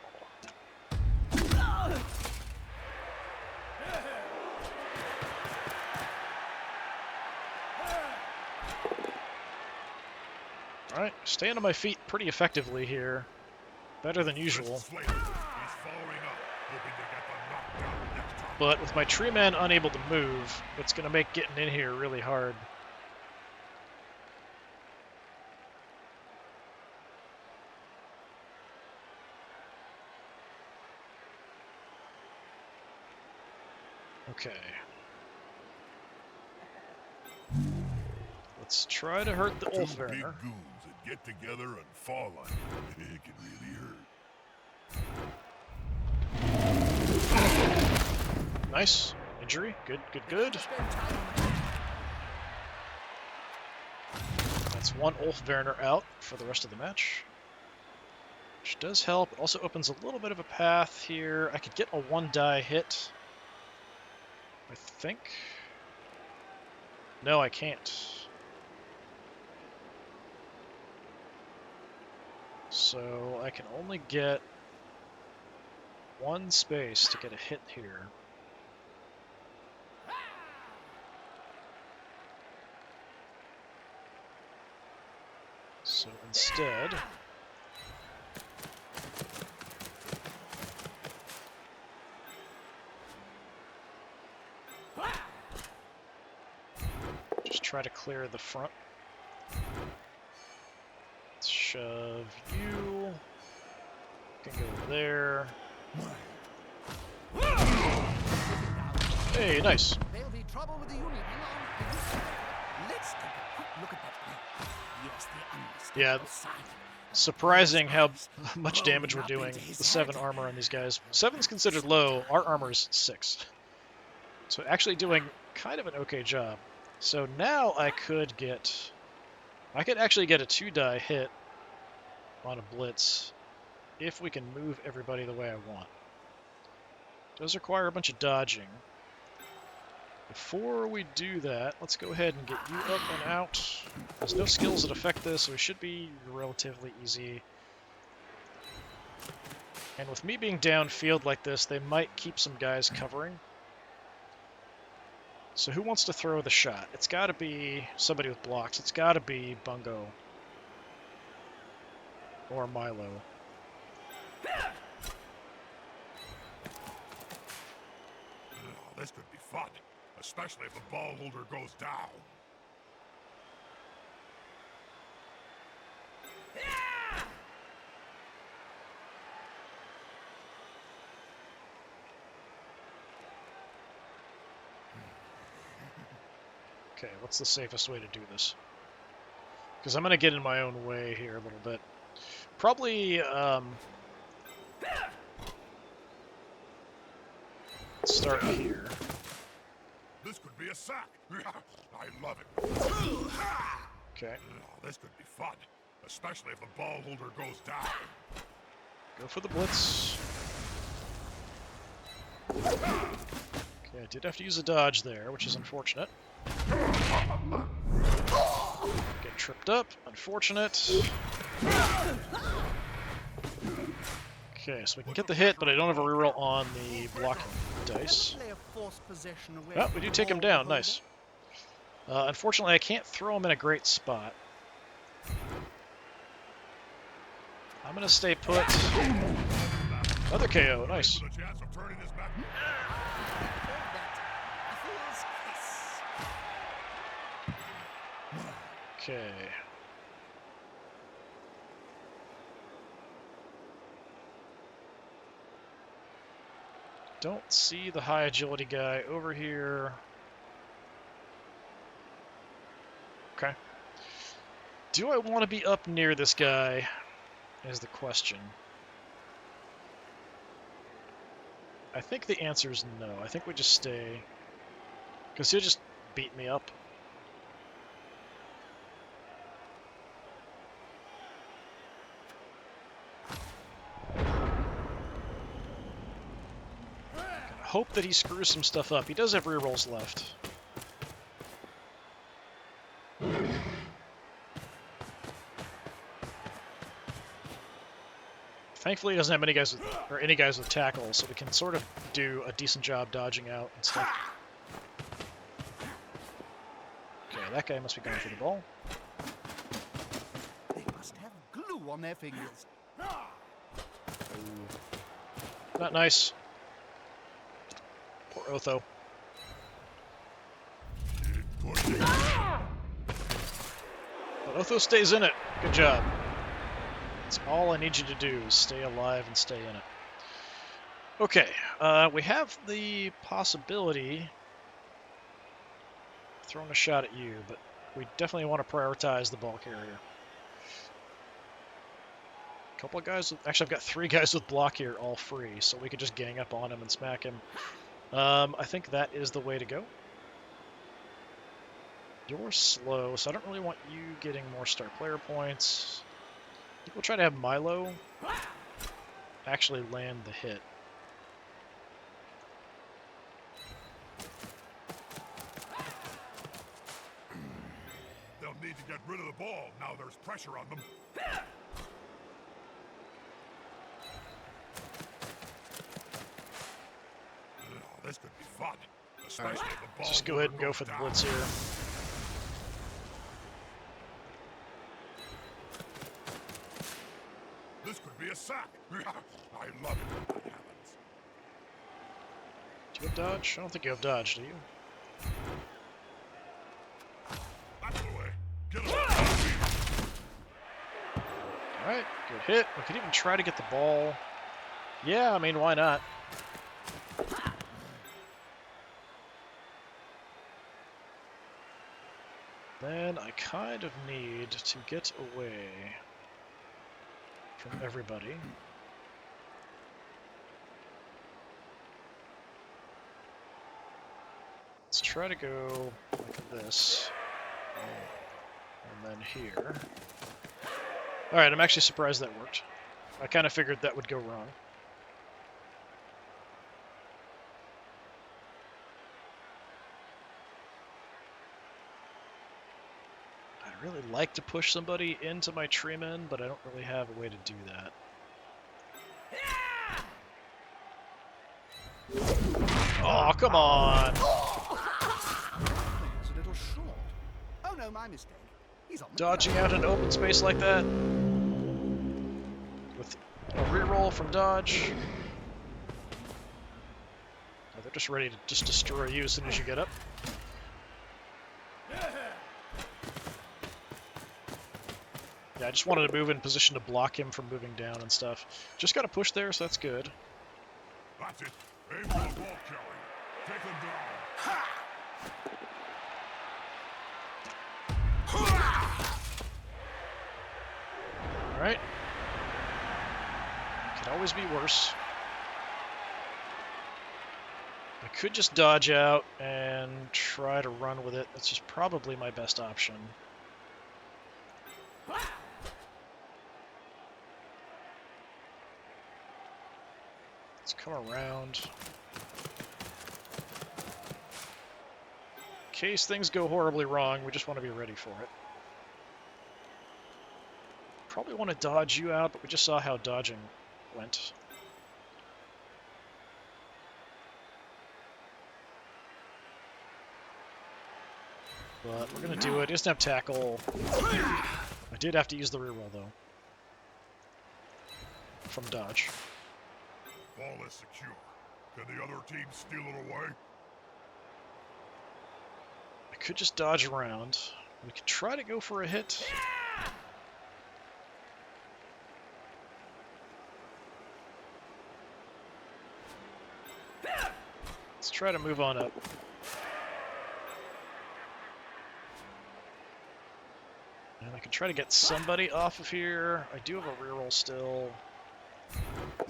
S1: Alright, staying on my feet pretty effectively here. Better than usual. But with my tree man unable to move, it's going to make getting in here really hard. Okay. Let's try to hurt the Wolf
S3: Two big
S1: Baroner.
S3: goons that get together and fall on you. It can really hurt.
S1: Nice. Injury. Good, good, good. That's one Wolf Baroner out for the rest of the match. Which does help. It also opens a little bit of a path here. I could get a 1-die hit. I think. No, I can't. So I can only get one space to get a hit here. So instead, just try to clear the front. Let's shove you. Can go there. Hey, nice.
S2: There'll be trouble with the Union. Hang on. Let's take a quick look at that. Yes, the
S1: Yeah,
S2: unmistakable sign.
S1: surprising how much damage we're doing. The 7 armor on these guys. 7's considered low. Our armor is 6. So actually doing kind of an okay job. So now I could actually get a 2-die hit on a blitz if we can move everybody the way I want. Does require a bunch of dodging. Before we do that, let's go ahead and get you up and out. There's no skills that affect this, so it should be relatively easy. And with me being downfield like this, they might keep some guys covering. So who wants to throw the shot? It's got to be somebody with blocks. It's got to be Bungo. Or Milo.
S3: Oh, this could be fun, especially if the ball holder goes down.
S1: Okay, what's the safest way to do this? Because I'm going to get in my own way here a little bit. Probably, start here.
S3: This could be a sack. I love it.
S1: Okay,
S3: This could be fun, especially if the ball holder goes down.
S1: go for the blitz. Okay, I did have to use a dodge there, which is unfortunate. Get tripped up, unfortunate. Okay, so we can get the hit, but I don't have a reroll on the blocking dice. Oh, we do take him down, nice. Unfortunately, I can't throw him in a great spot. I'm going to stay put. Another KO, nice.
S3: The chance of turning this back.
S1: Okay. Don't see the high agility guy over here. Okay. Do I want to be up near this guy is the question. I think the answer is no. I think we just stay. Because he'll just beat me up. Hope that he screws some stuff up. He does have rerolls left. Thankfully, he doesn't have any guys with tackles, so we can sort of do a decent job dodging out and stuff. Okay, that guy must be going for the ball.
S2: They must have glue on their fingers.
S1: Not nice. Poor Otho. But Otho stays in it. Good job. That's all I need you to do is stay alive and stay in it. Okay, we have the possibility of throwing a shot at you, but we definitely want to prioritize the ball carrier. A couple of guys, actually I've got 3 guys with block here, all free, so we could just gang up on him and smack him. I think that is the way to go. You're slow, so I don't really want you getting more star player points. I think we'll try to have Milo actually land the hit.
S3: They'll need to get rid of the ball now there's pressure on them. This could be fun, especially if the ball
S1: Just go ahead and go for the blitz here.
S3: This could be a sack. I love it when that happens.
S1: Do you have dodge? I don't think you have dodge, do you?
S3: That's the way. Get him.
S1: Alright, good hit. We could even try to get the ball. Yeah, I mean, why not? Then I kind of need to get away from everybody. Let's try to go like this. And then here. Alright, I'm actually surprised that worked. I kind of figured that would go wrong. I really like to push somebody into my treeman, but I don't really have a way to do that. Oh, come on!
S2: It's a little short. Oh no, my mistake. He's on the
S1: Dodging out in open space like that. With a reroll from dodge. Oh, they're just ready to just destroy you as soon as you get up. Yeah, I just wanted to move in position to block him from moving down and stuff. Just got to push there, so that's good.
S3: That's it. Aim for the ball carrier. Take him down.
S1: Alright. Could always be worse. I could just dodge out and try to run with it. That's just probably my best option. Let's come around. In case things go horribly wrong, we just want to be ready for it. Probably want to dodge you out, but we just saw how dodging went. But we're going to do it. He doesn't have tackle. I did have to use the reroll, though. From dodge.
S3: Ball is secure. Can the other team steal it away?
S1: I could just dodge around. We could try to go for a hit. Let's try to move on up. And I can try to get somebody off of here. I do have a reroll still.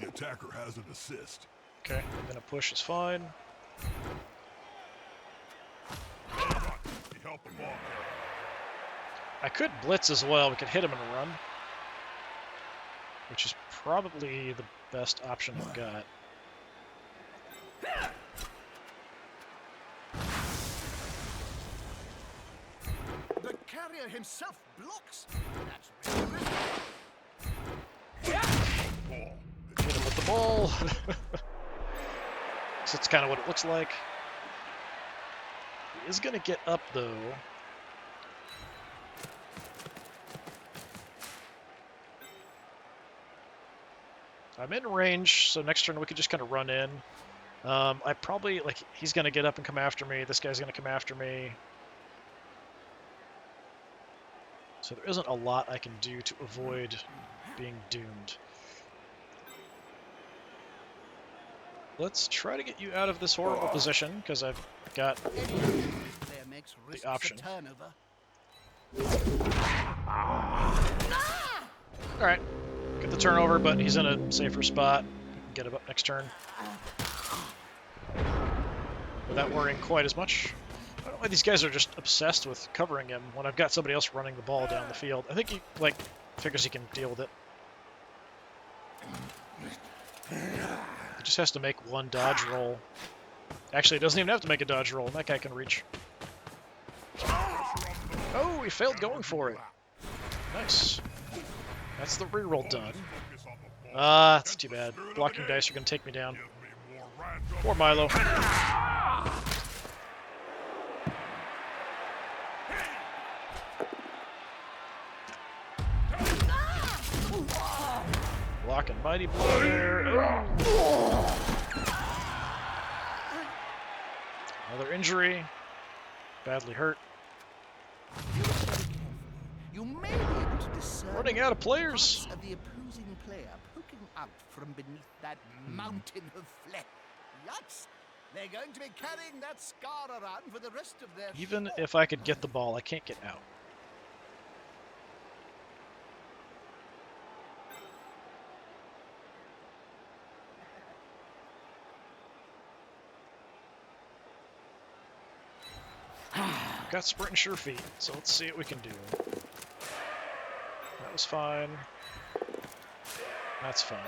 S3: The attacker has an assist.
S1: Okay, I'm gonna push is fine.
S3: He helped the ball.
S1: I could blitz as well. We could hit him and run, which is probably the best option I've got.
S2: The carrier himself blocks. That's really risky.
S3: Ball.
S1: Hit him with the ball. So that's kind of what it looks like. He is going to get up, though. I'm in range, so next turn we could just kind of run in. I probably, like, he's going to get up and come after me. This guy's going to come after me. So there isn't a lot I can do to avoid being doomed. Let's try to get you out of this horrible position, because I've got the option. Alright, get the turnover, but he's in a safer spot. Get him up next turn. Without worrying quite as much. I don't know why these guys are just obsessed with covering him when I've got somebody else running the ball down the field. I think he, like, figures he can deal with it. He just has to make one dodge roll. Actually, he doesn't even have to make a dodge roll. That guy can reach. Oh, he failed going for it. Nice. That's the reroll done. Ah, that's too bad. Blocking dice are going to take me down. Poor Milo. Blocking mighty blow there. Oh. Another injury. Badly hurt.
S2: You may be able to discern
S1: Running out of players.
S2: parts of the opposing player poking out from beneath that mountain of flesh. Yucks! They're going to be carrying that scar around for the rest of their
S1: Even
S2: show.
S1: if I could get the ball, I can't get out. Got sprint and sure feet, so let's see what we can do. That was fine. That's fine.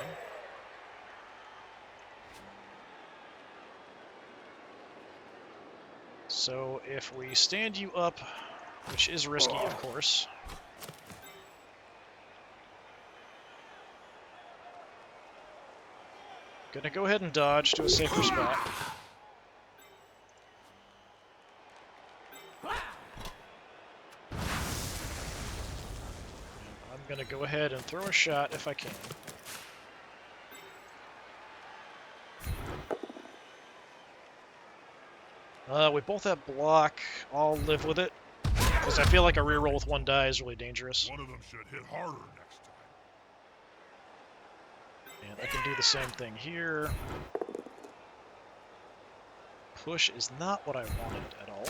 S1: So if we stand you up, which is risky, of course. Gonna go ahead and dodge to a safer spot. I'm gonna go ahead and throw a shot if I can. We both have block. I'll live with it. Because I feel like a reroll with one die is really dangerous.
S3: One of them should hit harder next time.
S1: And I can do the same thing here. Push is not what I wanted at all.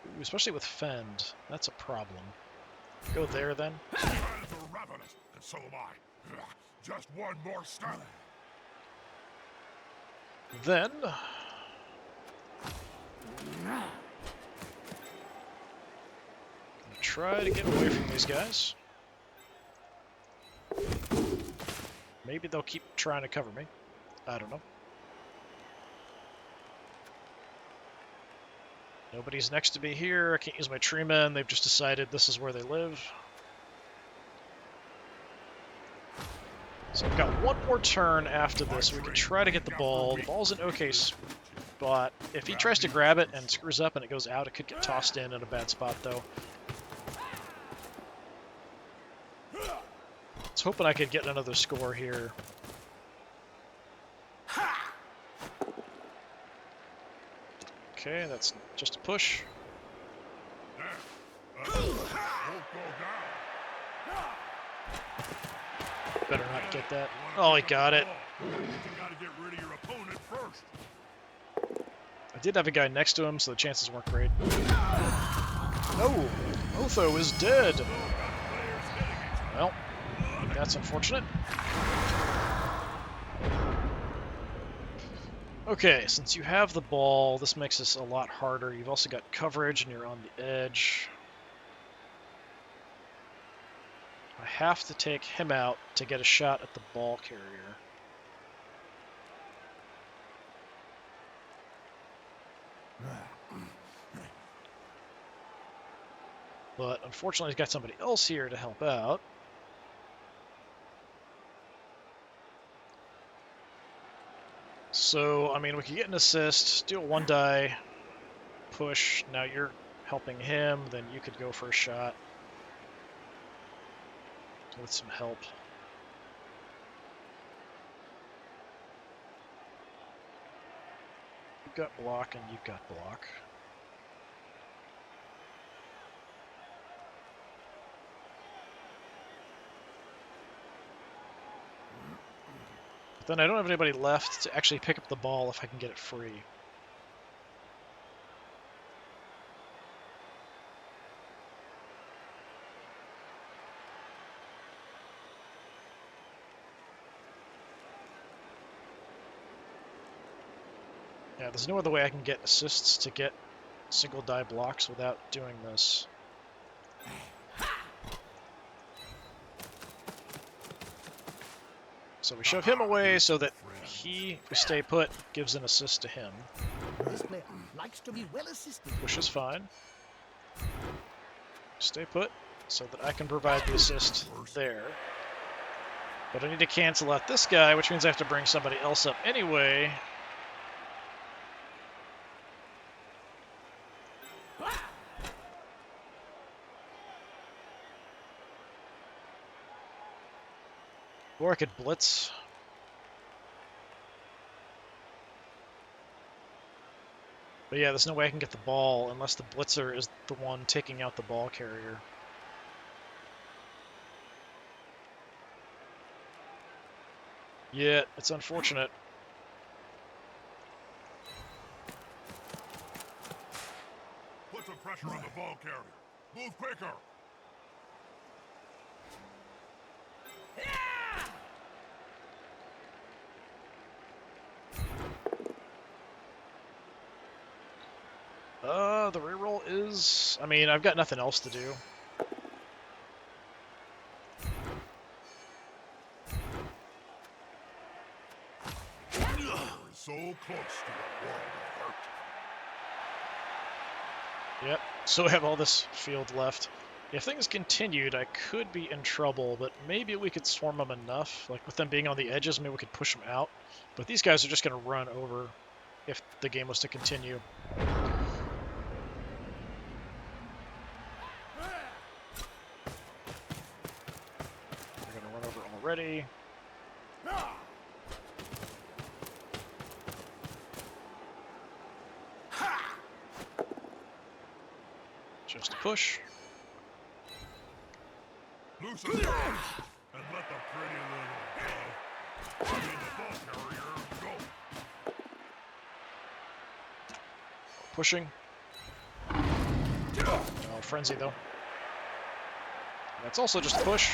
S1: Ooh, especially with Fend. That's a problem. Go there, then.
S3: Fans are ravenous, and so am I. Just one more step.
S1: Then... try to get away from these guys. Maybe they'll keep trying to cover me. I don't know. Nobody's next to me here. I can't use my tree men. They've just decided this is where they live. So I've got one more turn after this. We can try to get the ball. The ball's in okay spot. If he tries to grab it and screws up and it goes out, it could get tossed in a bad spot, though. I was hoping I could get another score here. Okay, that's just a push. Better not get that. Oh, he got it. I did have a guy next to him, so the chances weren't great. No! Otho is dead! Well, that's unfortunate. Okay, since you have the ball, this makes this a lot harder. You've also got coverage and you're on the edge. I have to take him out to get a shot at the ball carrier. But unfortunately, he's got somebody else here to help out. So, I mean, we could get an assist, steal one die, push. Now you're helping him, then you could go for a shot with some help. You've got block and you've got block. But then I don't have anybody left to actually pick up the ball if I can get it free. Yeah, there's no other way I can get assists to get single die blocks without doing this. So we shove him away so that he, if we stay put, gives an assist to him.
S2: This player likes to be well assisted.
S1: Which is fine. Stay put so that I can provide the assist there. But I need to cancel out this guy, which means I have to bring somebody else up anyway. Or I could blitz. But yeah, there's no way I can get the ball unless the blitzer is the one taking out the ball carrier. Yeah, it's unfortunate.
S3: Put some pressure on the ball carrier. Move quicker.
S1: The reroll is... I mean, I've got nothing else to do.
S3: So close to the world of hurt.
S1: Yep, so I have all this field left. If things continued, I could be in trouble, but maybe we could swarm them enough. Like, with them being on the edges, maybe we could push them out. But these guys are just going to run over if the game was to continue. They're going to run over already. Just a push.
S3: Loosen the and let the pretty little the ball carrier go.
S1: Pushing. Oh, frenzy though. That's also just a push.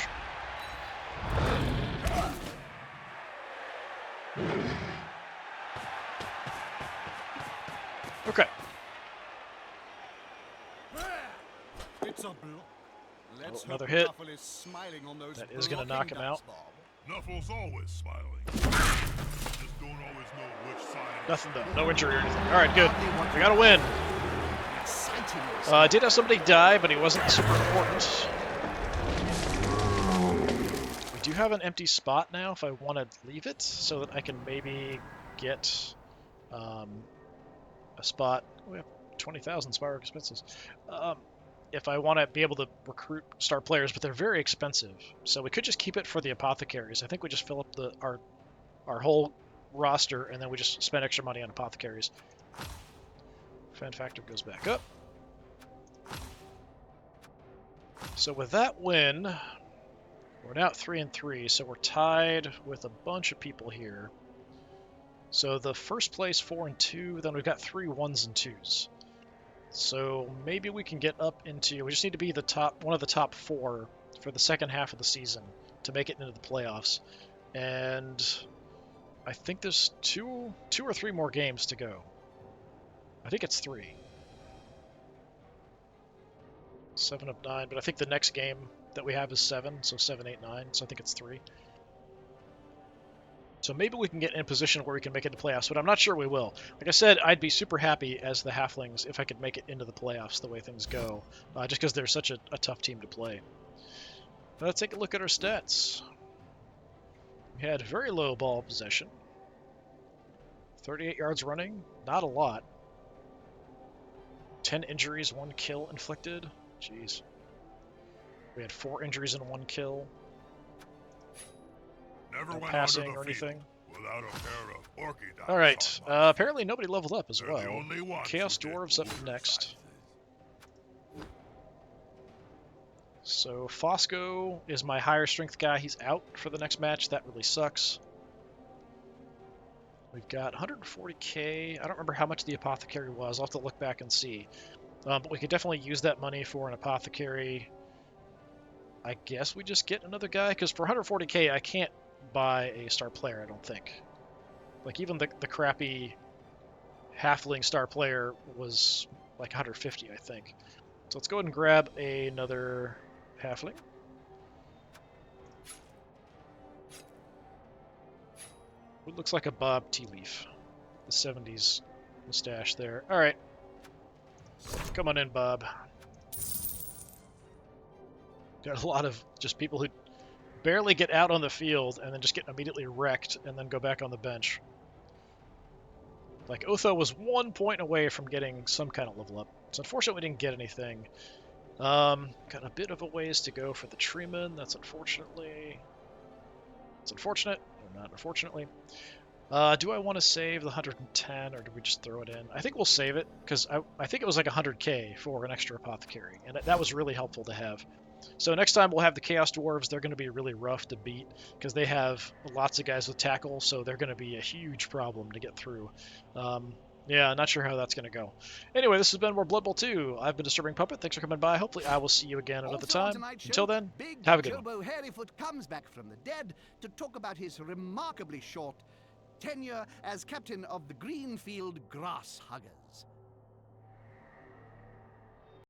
S1: Okay.
S2: It's a block. Let's
S1: another
S2: hope
S1: hit.
S2: Nuffle is smiling on those
S1: That is going to knock him
S2: blocking
S1: out.
S2: ducks, Bob.
S3: Nuffle's always smiling. Just don't always know which side.
S1: Nothing though. No injury or anything. All right, good. We got to win.
S2: Exciting.
S1: Did have somebody die, but he wasn't super important. We do have an empty spot now if I want to leave it, so that I can maybe get a spot. We have 20,000 Spire expenses. If I want to be able to recruit star players, but they're very expensive. So we could just keep it for the apothecaries. I think we just fill up our whole roster, and then we just spend extra money on apothecaries. Fan factor goes back up. So with that win, we're now at 3-3, so we're tied with a bunch of people here. So the first place 4-2, then we've got 3 1s and 2s. So maybe we can get up into, we just need to be one of the top 4 for the second half of the season to make it into the playoffs. And I think there's two or three more games to go. I think it's 3. 7 of 9, but I think the next game that we have is 7, so 7, 8, 9, so I think it's 3. So maybe we can get in a position where we can make it to playoffs, but I'm not sure we will. Like I said, I'd be super happy as the Halflings if I could make it into the playoffs the way things go, just because they're such a tough team to play. Let's take a look at our stats. We had very low ball possession. 38 yards running, not a lot. 10 injuries, 1 kill inflicted. Jeez. We had 4 injuries and 1 kill.
S3: Never
S1: No
S3: went
S1: passing
S3: under the
S1: or anything.
S3: Without a pair of orchid eyes.
S1: Alright,
S3: on my
S1: apparently nobody leveled up as
S3: They're
S1: well.
S3: the only ones
S1: Chaos
S3: who get
S1: Dwarves up
S3: older
S1: next.
S3: sizes.
S1: So Fosco is my higher strength guy. He's out for the next match. That really sucks. We've got 140k. I don't remember how much the apothecary was. I'll have to look back and see. But we could definitely use that money for an apothecary. I guess we just get another guy, because for 140k I can't buy a star player, I don't think. Like even the crappy halfling star player was like 150, I think. So let's go ahead and grab another halfling. It looks like a Bob Tea Leaf. The 70s mustache there. Alright. Come on in, Bob. Got a lot of just people who barely get out on the field and then just get immediately wrecked and then go back on the bench. Like, Otho was 1 point away from getting some kind of level up. It's unfortunate we didn't get anything. Got a bit of a ways to go for the Treeman. That's unfortunately... It's unfortunate. Or not unfortunately. Do I want to save the 110, or do we just throw it in? I think we'll save it, because I think it was like 100k for an extra apothecary, and that was really helpful to have. So next time we'll have the Chaos Dwarves. They're going to be really rough to beat, because they have lots of guys with tackle, so they're going to be a huge problem to get through. Yeah, not sure how that's going to go. Anyway, this has been more Blood Bowl 2. I've been Disturbing Puppet. Thanks for coming by. Hopefully I will see you again another
S2: Also on
S1: time.
S2: tonight's show,
S1: Until then,
S2: Big
S1: have a good one.
S2: Jobo Hairyfoot comes back from the dead to talk about his remarkably short tenure as captain of the Greenfield Grass Huggers.